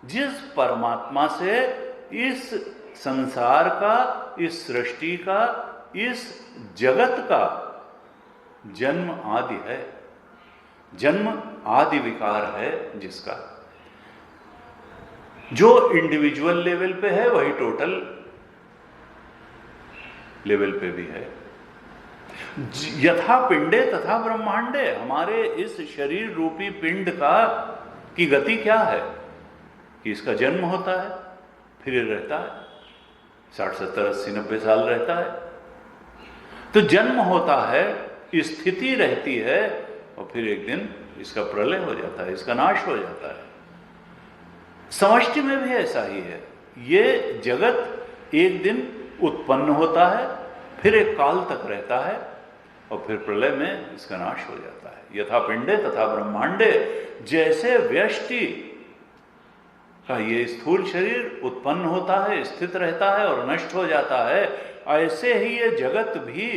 जिस परमात्मा से इस संसार का, इस सृष्टि का, इस जगत का जन्म आदि है, जन्म आदि विकार है जिसका, जो इंडिविजुअल लेवल पे है वही टोटल लेवल पे भी है। यथा पिंडे तथा ब्रह्मांडे, हमारे इस शरीर रूपी पिंड का की गति क्या है कि इसका जन्म होता है, फिर रहता है, 60, 70, 80, 90 साल रहता है। तो जन्म होता है, स्थिति रहती है, और फिर एक दिन इसका प्रलय हो जाता है, इसका नाश हो जाता है। समष्टि में भी ऐसा ही है। ये जगत एक दिन उत्पन्न होता है, फिर एक काल तक रहता है, और फिर प्रलय में इसका नाश हो जाता है। यथा पिंडे तथा ब्रह्मांडे, जैसे व्यष्टि का ये स्थूल शरीर उत्पन्न होता है, स्थित रहता है और नष्ट हो जाता है, ऐसे ही ये जगत भी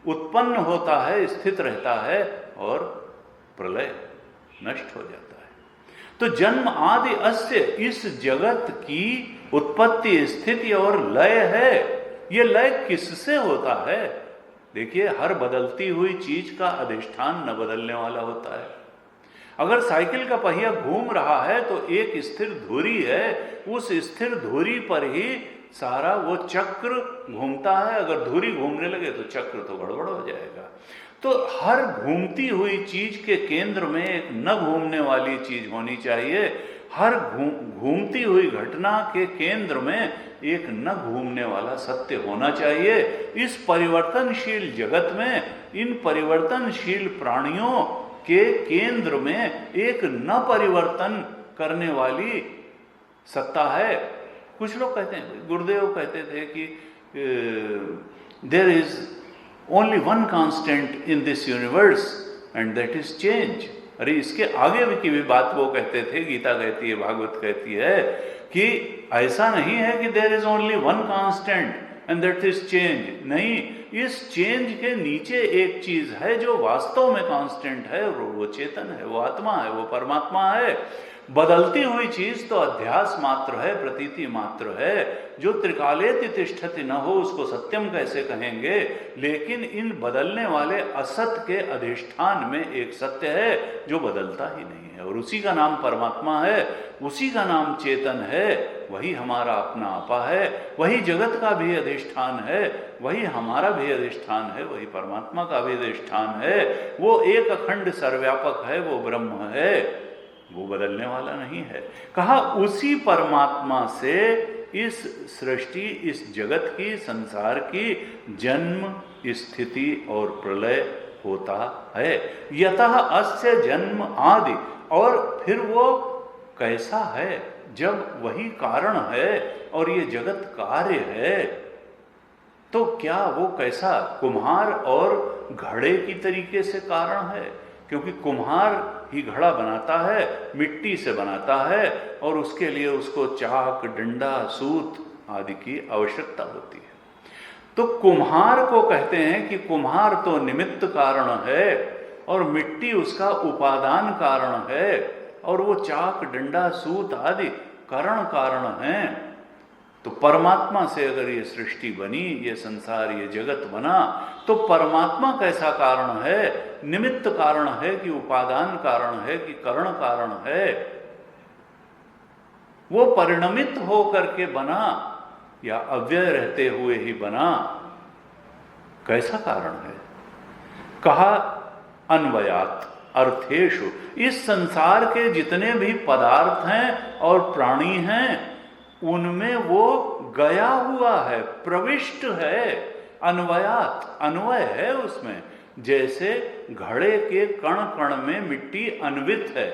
उत्पन्न होता है, स्थित रहता है और प्रलय नष्ट हो जाता है। तो जन्म आदि अस्य, इस जगत की उत्पत्ति, स्थिति और लय है। ये लय किससे होता है? देखिए, हर बदलती हुई चीज का अधिष्ठान न बदलने वाला होता है। अगर साइकिल का पहिया घूम रहा है तो एक स्थिर धुरी है, उस स्थिर धुरी पर ही सारा वो चक्र घूमता है। अगर धुरी घूमने लगे तो चक्र तो गड़बड़ हो जाएगा। तो हर घूमती हुई चीज के केंद्र में एक न घूमने वाली चीज होनी चाहिए। हर घूमती हुई घटना के केंद्र में एक न घूमने वाला सत्य होना चाहिए। इस परिवर्तनशील जगत में, इन परिवर्तनशील प्राणियों के केंद्र में एक न परिवर्तन करने वाली सत्ता है। कुछ लोग कहते हैं, गुरुदेव कहते थे कि there is only one constant in this universe and that is change. अरे, इसके आगे की भी बात वो कहते थे, गीता कहती है, भागवत कहती है कि ऐसा नहीं है कि there is only one constant and that is change. नहीं, इस चेंज के नीचे एक चीज है जो वास्तव में कांस्टेंट है, और वो चेतन है, वो आत्मा है, वो परमात्मा है। बदलती हुई चीज तो अध्यास मात्र है, प्रतीति मात्र है। जो त्रिकालेति तिष्ठति न हो उसको सत्यम कैसे कहेंगे? लेकिन इन बदलने वाले असत के अधिष्ठान में एक सत्य है जो बदलता ही नहीं है, और उसी का नाम परमात्मा है, उसी का नाम चेतन है। वही हमारा अपना आपा है, वही जगत का भी अधिष्ठान है, वही हमारा भी अधिष्ठान है, वही परमात्मा का भी अधिष्ठान है। वो एक अखंड सर्वव्यापक है, वो ब्रह्म है, वो बदलने वाला नहीं है। कहा उसी परमात्मा से इस सृष्टि, इस जगत की, संसार की जन्म, स्थिति और प्रलय होता है। यतः अस्य जन्म आदि, और फिर वो कैसा है जब वही कारण है और ये जगत कार्य है, तो क्या वो कैसा कुम्हार और घड़े की तरीके से कारण है? क्योंकि कुम्हार ही घड़ा बनाता है, मिट्टी से बनाता है, और उसके लिए उसको चाक, डंडा, सूत आदि की आवश्यकता होती है। तो कुम्हार को कहते हैं कि कुम्हार तो निमित्त कारण है और मिट्टी उसका उपादान कारण है, और वो चाक, डंडा, सूत आदि कारण कारण हैं। तो परमात्मा से अगर ये सृष्टि बनी, ये संसार, ये जगत बना, तो परमात्मा कैसा कारण है? निमित्त कारण है कि उपादान कारण है कि करण कारण है? वो परिणमित हो करके बना या अव्यय रहते हुए ही बना? कैसा कारण है? कहा अन्वयात अर्थेषु, इस संसार के जितने भी पदार्थ हैं और प्राणी हैं उनमें वो गया हुआ है, प्रविष्ट है। अन्वयात, अन्वय है उसमें। जैसे घड़े के कण कण में मिट्टी अन्वित है,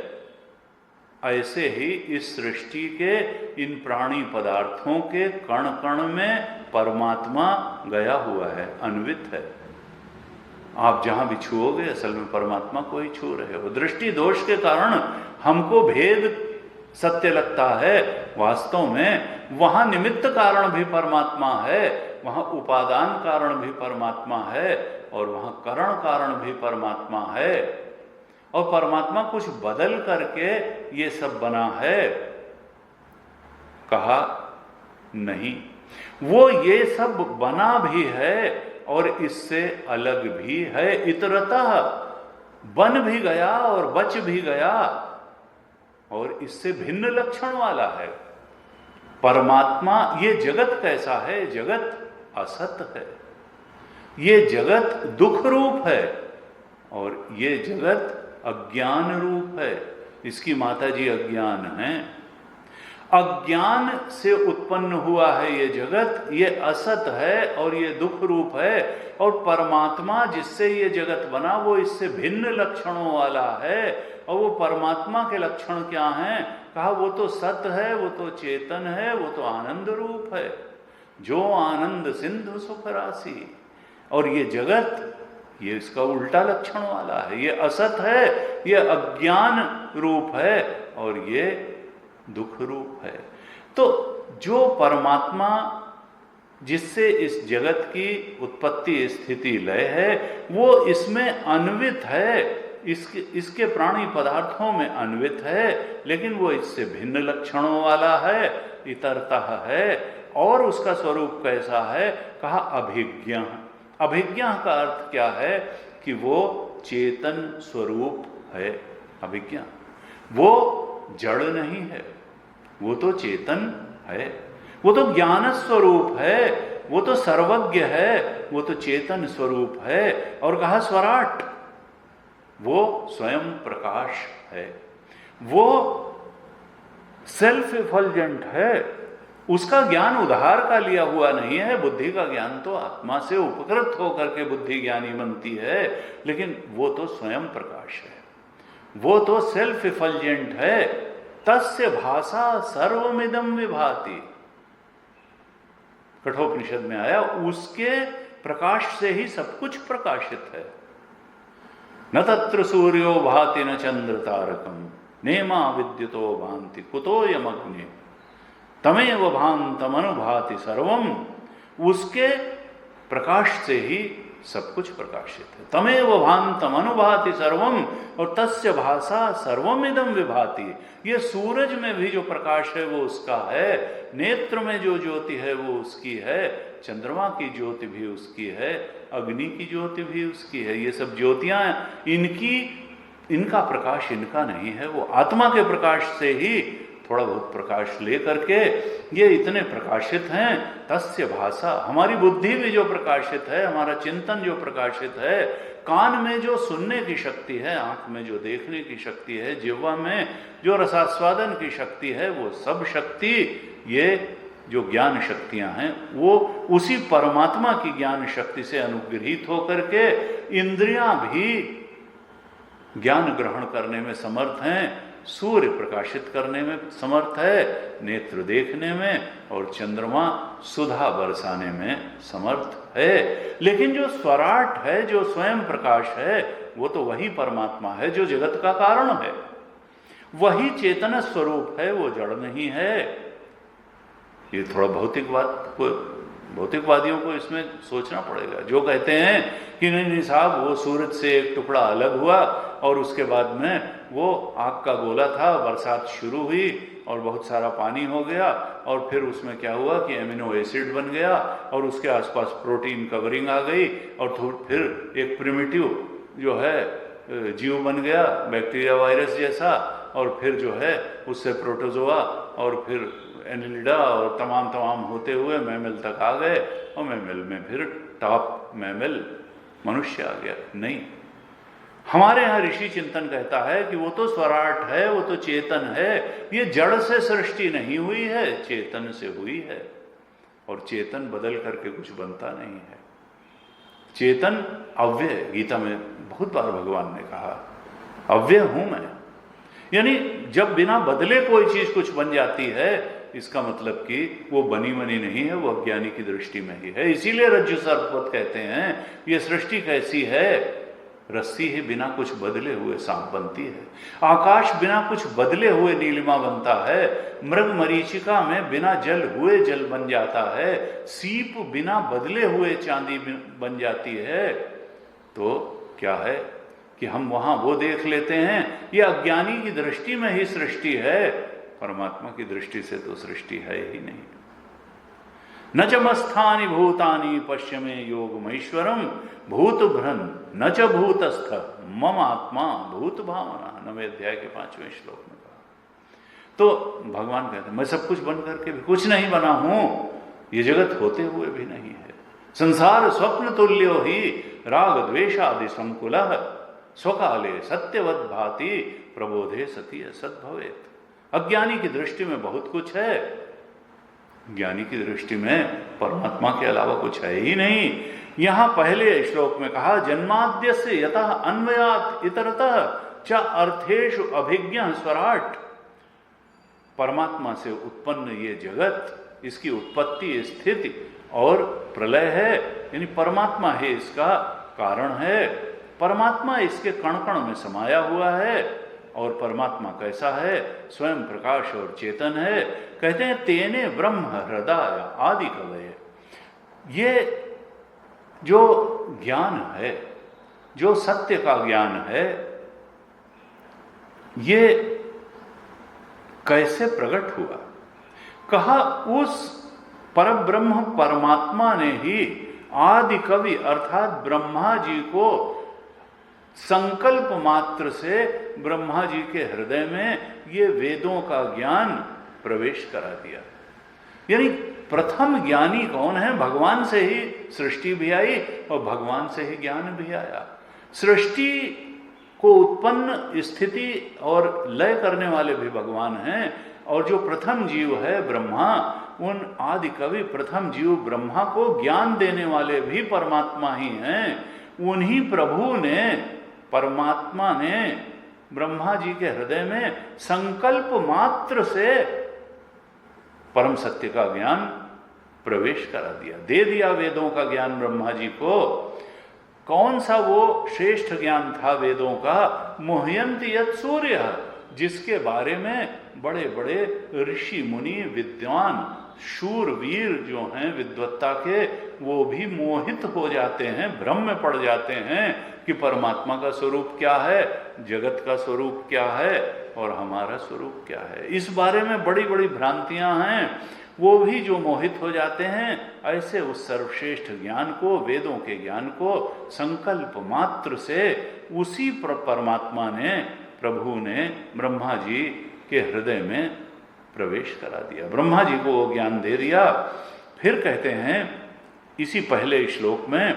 ऐसे ही इस सृष्टि के इन प्राणी पदार्थों के कण कण में परमात्मा गया हुआ है, अन्वित है। आप जहां भी छुओगे असल में परमात्मा को ही छू रहे हो। दृष्टि दोष के कारण हमको भेद सत्य लगता है, वास्तव में वहां निमित्त कारण भी परमात्मा है, वहां उपादान कारण भी परमात्मा है, और वहां करण कारण भी परमात्मा है। और परमात्मा कुछ बदल करके ये सब बना है? कहा नहीं, वो ये सब बना भी है और इससे अलग भी है, इतरतः बन भी गया और बच भी गया और इससे भिन्न लक्षण वाला है। परमात्मा, ये जगत कैसा है? जगत असत है, ये जगत दुख रूप है और ये जगत अज्ञान रूप है। इसकी माताजी अज्ञान है, अज्ञान से उत्पन्न हुआ है ये जगत, ये असत है और ये दुख रूप है। और परमात्मा जिससे ये जगत बना वो इससे भिन्न लक्षणों वाला है। और वो परमात्मा के लक्षण क्या हैं? कहा वो तो सत है, वो तो चेतन है, वो तो आनंद रूप है, जो आनंद सिंधु सुख राशि। और ये जगत, ये इसका उल्टा लक्षण वाला है, ये असत है, ये अज्ञान रूप है और ये दुख रूप है। तो जो परमात्मा जिससे इस जगत की उत्पत्ति स्थिति लय है, वो इसमें अन्वित है, इसके प्राणी पदार्थों में अन्वित है, लेकिन वो इससे भिन्न लक्षणों वाला है, इतरतः है। और उसका स्वरूप कैसा है? कहा अभिज्ञ। अभिज्ञ का अर्थ क्या है? कि वो चेतन स्वरूप है। अभिज्ञ, वो जड़ नहीं है, वो तो चेतन है, वो तो ज्ञान स्वरूप है, वो तो सर्वज्ञ है, वो तो चेतन स्वरूप है। और कहा स्वराट, वो स्वयं प्रकाश है, वो सेल्फ इफल्जेंट है। उसका ज्ञान उधार का लिया हुआ नहीं है। बुद्धि का ज्ञान तो आत्मा से उपकृत होकर के बुद्धि ज्ञानी बनती है, लेकिन वो तो स्वयं प्रकाश है, वो तो सेल्फ इफल्जेंट है। तस्य भाषा सर्वमिदं विभाति, कठोपनिषद में आया, उसके प्रकाश से ही सब कुछ प्रकाशित है। न तत्र सूर्यो भाति न चंद्र तारकम नेमा विद्युतो भांति कुतोयम अग्नि तमेव भांतम अनुभाति सर्वम। उसके प्रकाश से ही सब कुछ प्रकाशित है। तमेव भांतम अनुभाति सर्वम और तस्य भाषा सर्वमिदं विभाति। ये सूरज में भी जो प्रकाश है वो उसका है, नेत्र में जो ज्योति है वो उसकी है, चंद्रमा की ज्योति भी उसकी है, अग्नि की ज्योति भी उसकी है। ये सब ज्योतियां इनका प्रकाश इनका नहीं है, वो आत्मा के प्रकाश से ही थोड़ा बहुत प्रकाश ले करके ये इतने प्रकाशित हैं। तस्य भाषा, हमारी बुद्धि भी जो प्रकाशित है, हमारा चिंतन जो प्रकाशित है, कान में जो सुनने की शक्ति है, आंख में जो देखने की शक्ति है, जिह्वा में जो रसास्वादन की शक्ति है, वो सब शक्ति, ये जो ज्ञान शक्तियां हैं, वो उसी परमात्मा की ज्ञान शक्ति से अनुग्रहित होकर के इंद्रियां भी ज्ञान ग्रहण करने में समर्थ हैं, सूर्य प्रकाशित करने में समर्थ है, नेत्र देखने में, और चंद्रमा सुधा बरसाने में समर्थ है। लेकिन जो स्वराट है, जो स्वयं प्रकाश है, वो तो वही परमात्मा है जो जगत का कारण है, वही चेतन स्वरूप है, वो जड़ नहीं है। ये थोड़ा भौतिकवादियों को इसमें सोचना पड़ेगा, जो कहते हैं कि नहीं साहब, वो सूरज से एक टुकड़ा अलग हुआ और उसके बाद में वो आग का गोला था, बरसात शुरू हुई और बहुत सारा पानी हो गया और फिर उसमें क्या हुआ कि एमिनो एसिड बन गया और उसके आसपास प्रोटीन कवरिंग आ गई और फिर एक प्रिमिटिव जो है जीव बन गया, बैक्टीरिया वायरस जैसा, और फिर जो है उससे प्रोटोजोआ और फिर एनिलिडा और तमाम होते हुए मैमल तक आ गए और मैमल में फिर टॉप मैमल मनुष्य आ गया। नहीं, हमारे यहाँ ऋषि चिंतन कहता है कि वो तो स्वराट है, वो तो चेतन है, ये जड़ से सृष्टि नहीं हुई है, चेतन से हुई है। और चेतन बदल करके कुछ बनता नहीं है। चेतन अव्यय, गीता में बहुत बार भगवान ने कहा अव्यय हूं मैं, यानी जब बिना बदले कोई चीज कुछ बन जाती है, इसका मतलब कि वो बनी बनी नहीं है, वो अज्ञानी की दृष्टि में ही है। इसीलिए रज्जु सर्पवत कहते हैं। ये सृष्टि कैसी है? रस्सी ही बिना कुछ बदले हुए सांप बनती है, आकाश बिना कुछ बदले हुए नीलिमा बनता है, मृग मरीचिका में बिना जल हुए जल बन जाता है, सीप बिना बदले हुए चांदी बन जाती है। तो क्या है कि हम वहां वो देख लेते हैं। ये अज्ञानी की दृष्टि में ही सृष्टि है, परमात्मा की दृष्टि से तो सृष्टि है ही नहीं। न च मस्थानि भूतानि पश्यमे योगमैश्वरम भूत भ्रन न च भूतस्थ मम आत्मा भूत भावना, 9वें अध्याय के 5वें श्लोक में कहा। तो भगवान कहते हैं मैं सब कुछ बन करके भी कुछ नहीं बना हूं, ये जगत होते हुए भी नहीं है। संसार स्वप्न तुल्यो ही राग द्वेषादि संकुलः स्वकाले सत्यवद भाति प्रबोधे सती सद्भवेत्। अज्ञानी की दृष्टि में बहुत कुछ है, ज्ञानी की दृष्टि में परमात्मा के अलावा कुछ है ही नहीं। यहां पहले श्लोक में कहा जन्माद्यस्य यतः अन्वयात् इतरतः च अर्थेषु अभिज्ञः स्वराट। परमात्मा से उत्पन्न ये जगत, इसकी उत्पत्ति स्थिति और प्रलय है, यानी परमात्मा है इसका कारण है। परमात्मा इसके कण कण में समाया हुआ है। और परमात्मा कैसा है? स्वयं प्रकाश और चेतन है। कहते हैं तेने ब्रह्म हृदय आदि कवये। ये जो ज्ञान है, जो सत्य का ज्ञान है, ये कैसे प्रकट हुआ? कहा उस परब्रह्म परमात्मा ने ही आदि कवि अर्थात ब्रह्मा जी को संकल्प मात्र से ब्रह्मा जी के हृदय में ये वेदों का ज्ञान प्रवेश करा दिया। यानी प्रथम ज्ञानी कौन है? भगवान से ही सृष्टि भी आई और भगवान से ही ज्ञान भी आया। सृष्टि को उत्पन्न स्थिति और लय करने वाले भी भगवान हैं। और जो प्रथम जीव है ब्रह्मा, उन आदि कवि प्रथम जीव ब्रह्मा को ज्ञान देने वाले भी परमात्मा ही हैं। उन्हीं प्रभु ने, परमात्मा ने ब्रह्मा जी के हृदय में संकल्प मात्र से परम सत्य का ज्ञान प्रवेश करा दिया, दे दिया वेदों का ज्ञान ब्रह्मा जी को। कौन सा वो श्रेष्ठ ज्ञान था वेदों का? मुह्यन्ति यत् सूर्य, जिसके बारे में बड़े बड़े ऋषि मुनि विद्वान शूरवीर जो हैं विद्वत्ता के, वो भी मोहित हो जाते हैं, भ्रम में पड़ जाते हैं कि परमात्मा का स्वरूप क्या है, जगत का स्वरूप क्या है और हमारा स्वरूप क्या है। इस बारे में बड़ी बड़ी भ्रांतियां हैं। वो भी जो मोहित हो जाते हैं, ऐसे उस सर्वश्रेष्ठ ज्ञान को, वेदों के ज्ञान को संकल्प मात्र से उसी परमात्मा ने, प्रभु ने ब्रह्मा जी के हृदय में प्रवेश करा दिया, ब्रह्मा जी को वो ज्ञान दे दिया। फिर कहते हैं इसी पहले श्लोक में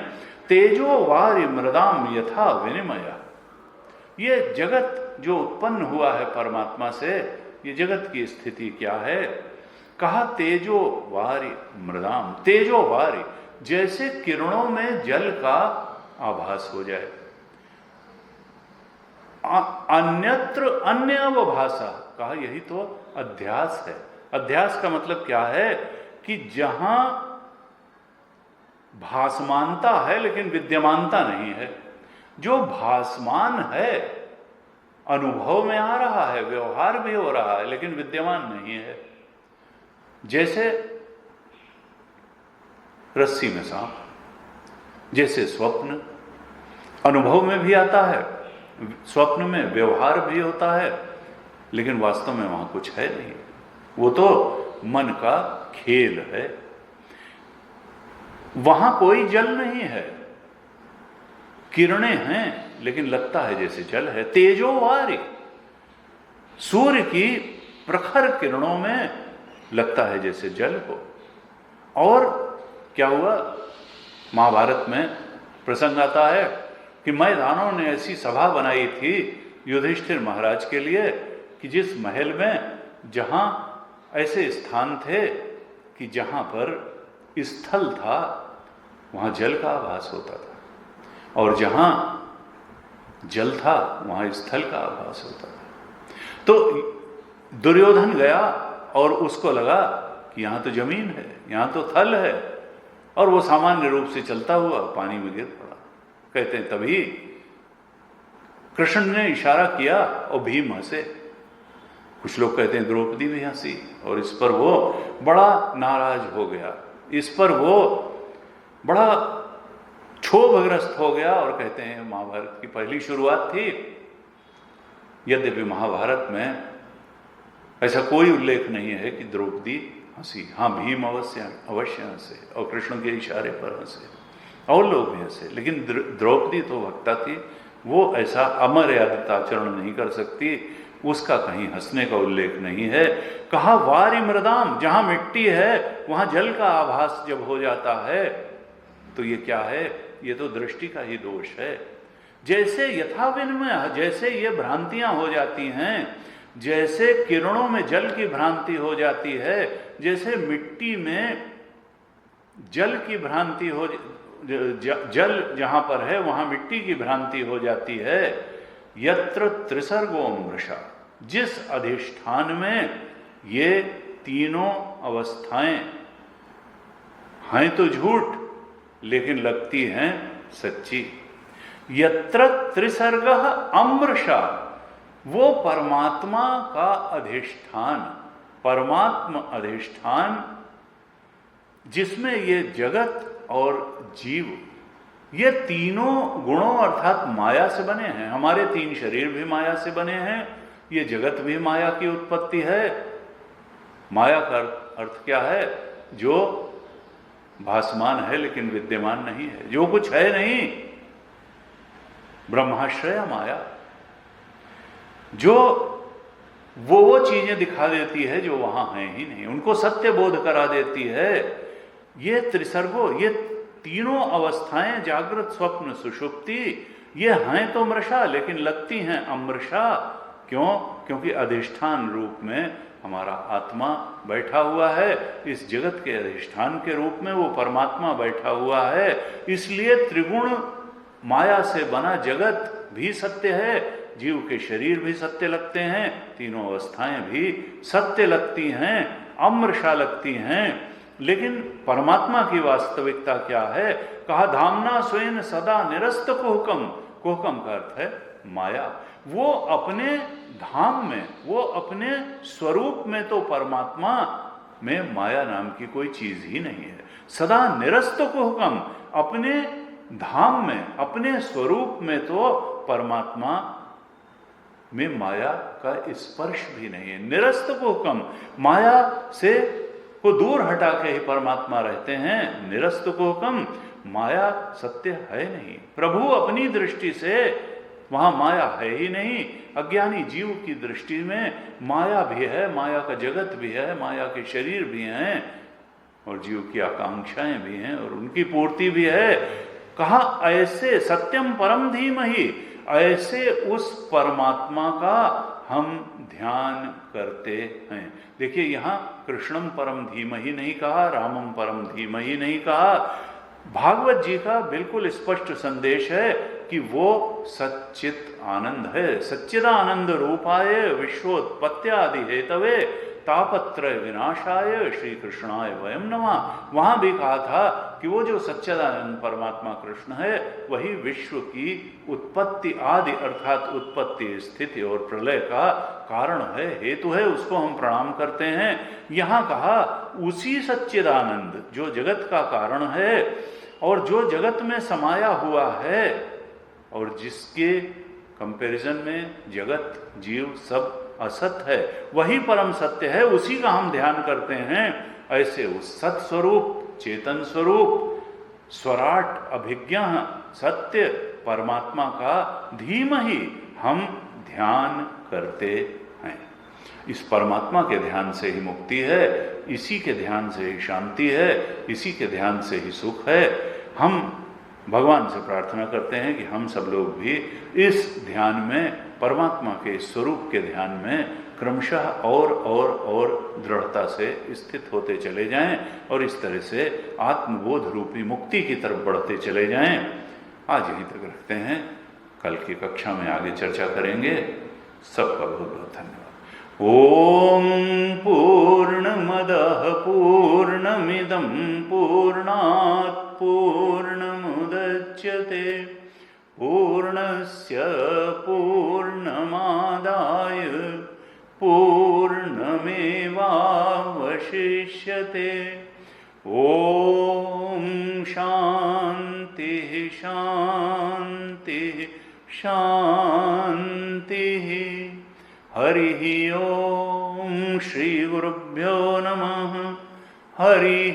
तेजो वारि मृदाम यथा विनिमया। ये जगत जो उत्पन्न हुआ है परमात्मा से, ये जगत की स्थिति क्या है? कहा तेजो वारि मृदाम। तेजो वारि जैसे किरणों में जल का आभास हो जाए, अन्यत्र अन्य अवभाषा। कहा यही तो अध्यास है। अध्यास का मतलब क्या है? कि जहां भासमानता है लेकिन विद्यमानता नहीं है। जो भासमान है, अनुभव में आ रहा है, व्यवहार भी हो रहा है, लेकिन विद्यमान नहीं है। जैसे रस्सी में सांप, जैसे स्वप्न अनुभव में भी आता है, स्वप्न में व्यवहार भी होता है, लेकिन वास्तव में वहां कुछ है नहीं। वो तो मन का खेल है। वहां कोई जल नहीं है, किरणें हैं लेकिन लगता है जैसे जल है। तेजो वारि, सूर्य की प्रखर किरणों में लगता है जैसे जल हो। और क्या हुआ? महाभारत में प्रसंग आता है कि मैदानों ने ऐसी सभा बनाई थी युधिष्ठिर महाराज के लिए कि जिस महल में जहां ऐसे स्थान थे कि जहां पर स्थल था वहां जल का आभास होता था, और जहां जल था वहां स्थल का आभास होता था। तो दुर्योधन गया और उसको लगा कि यहां तो जमीन है, यहां तो थल है, और वो सामान्य रूप से चलता हुआ पानी में गिर पड़ा। कहते हैं तभी कृष्ण ने इशारा किया और भीम हंसे। कुछ लोग कहते हैं द्रौपदी भी हंसी, और इस पर वो बड़ा नाराज हो गया। इस पर वो बड़ा क्षोभग्रस्त हो गया और कहते हैं महाभारत की पहली शुरुआत थी। यद्यपि महाभारत में ऐसा कोई उल्लेख नहीं है कि द्रौपदी हंसी। हाँ, भीम अवश्य हंसे और कृष्ण के इशारे पर हंसे और लोग भी हंसे, लेकिन द्रौपदी तो वक्ता थी, वो ऐसा अमर्यादित आचरण नहीं कर सकती, उसका कहीं हंसने का उल्लेख नहीं है। कहा वारि मृदाम, जहां मिट्टी है वहां जल का आभास जब हो जाता है तो ये क्या है? ये तो दृष्टि का ही दोष है। जैसे यथा विनिमय, जैसे ये भ्रांतियां हो जाती हैं, जैसे किरणों में जल की भ्रांति हो जाती है, जैसे मिट्टी में जल की भ्रांति हो, जल जहां पर है वहां मिट्टी की भ्रांति हो जाती है। यत्र त्रिसर्गो मृषा, जिस अधिष्ठान में ये तीनों अवस्थाएं हैं तो झूठ लेकिन लगती हैं सच्ची। यत्र त्रिसर्ग अमृषा, वो परमात्मा का अधिष्ठान, परमात्मा अधिष्ठान जिसमें ये जगत और जीव ये तीनों गुणों अर्थात माया से बने हैं। हमारे तीन शरीर भी माया से बने हैं, ये जगत भी माया की उत्पत्ति है। माया का अर्थ क्या है? जो भासमान है लेकिन विद्यमान नहीं है, जो कुछ है नहीं। ब्रह्माश्रय माया, जो वो चीजें दिखा देती है जो वहां है ही नहीं, उनको सत्य बोध करा देती है। ये त्रिसर्गो, ये तीनों अवस्थाएं जागृत स्वप्न सुषुप्ति, ये हैं तो मृषा लेकिन लगती हैं अमृषा। क्यों? क्योंकि अधिष्ठान रूप में हमारा आत्मा बैठा हुआ है, इस जगत के अधिष्ठान के रूप में वो परमात्मा बैठा हुआ है। इसलिए त्रिगुण माया से बना जगत भी सत्य है, जीव के शरीर भी सत्य लगते हैं, तीनों अवस्थाएं भी सत्य लगती हैं, अमृषा लगती हैं। लेकिन परमात्मा की वास्तविकता क्या है? कहा धामना स्वयं सदा निरस्त कुहकम, कुहकम का अर्थ है माया। वो अपने धाम में, वो अपने स्वरूप में तो परमात्मा में माया नाम की कोई चीज ही नहीं है। सदा निरस्त कुहकम, अपने धाम में, अपने स्वरूप में तो परमात्मा में माया का स्पर्श भी नहीं है। निरस्त कुहकम, माया से को दूर हटा के ही परमात्मा रहते हैं। निरस्त कुहकम, माया सत्य है नहीं। प्रभु अपनी दृष्टि से वहां माया है ही नहीं। अज्ञानी जीव की दृष्टि में माया भी है, माया का जगत भी है, माया के शरीर भी हैं और जीव की आकांक्षाएं भी हैं और उनकी पूर्ति भी है। कहा ऐसे सत्यम परम धीमहि, ऐसे उस परमात्मा का हम ध्यान करते हैं। देखिए यहां कृष्णम परम धीमहि नहीं कहा, रामम परम धीमहि नहीं कहा। भागवत जी का बिल्कुल स्पष्ट संदेश है कि वो सच्चित आनंद है। सच्चिदानंद रूपाय विश्वोत्पत्त्यादि हेतवे तापत्रय विनाशाय श्री कृष्णाय वयम नमः। वहां भी कहा था कि वो जो सच्चिदानंद परमात्मा कृष्ण है वही विश्व की उत्पत्ति आदि अर्थात उत्पत्ति स्थिति और प्रलय का कारण है, हेतु है, उसको हम प्रणाम करते हैं। यहां कहा उसी सच्चिदानंद जो जगत का कारण है और जो जगत में समाया हुआ है और जिसके कंपैरिजन में जगत जीव सब असत है, वही परम सत्य है, उसी का हम ध्यान करते हैं। ऐसे उस सत्स्वरूप, चेतन स्वरूप, स्वराट अभिज्ञ सत्य परमात्मा का धीमहि हम ध्यान करते हैं। इस परमात्मा के ध्यान से ही मुक्ति है, इसी के ध्यान से ही शांति है, इसी के ध्यान से ही सुख है। हम भगवान से प्रार्थना करते हैं कि हम सब लोग भी इस ध्यान में, परमात्मा के स्वरूप के ध्यान में क्रमशः और दृढ़ता से स्थित होते चले जाएं और इस तरह से आत्मबोध रूपी मुक्ति की तरफ बढ़ते चले जाएं। आज यहीं तक रखते हैं, कल की कक्षा में आगे चर्चा करेंगे। सबका बहुत बहुत धन्यवाद। ओम पूर्णमदः पूर्णमिदं पूर्णात् पूर्णमुदच्यते पूर्णस्य पूर्णमादाय पूर्णमेवावशिष्यते। ओम शांति शांति शांति। हरि ओम श्री गुरुभ्यो नमः। हरि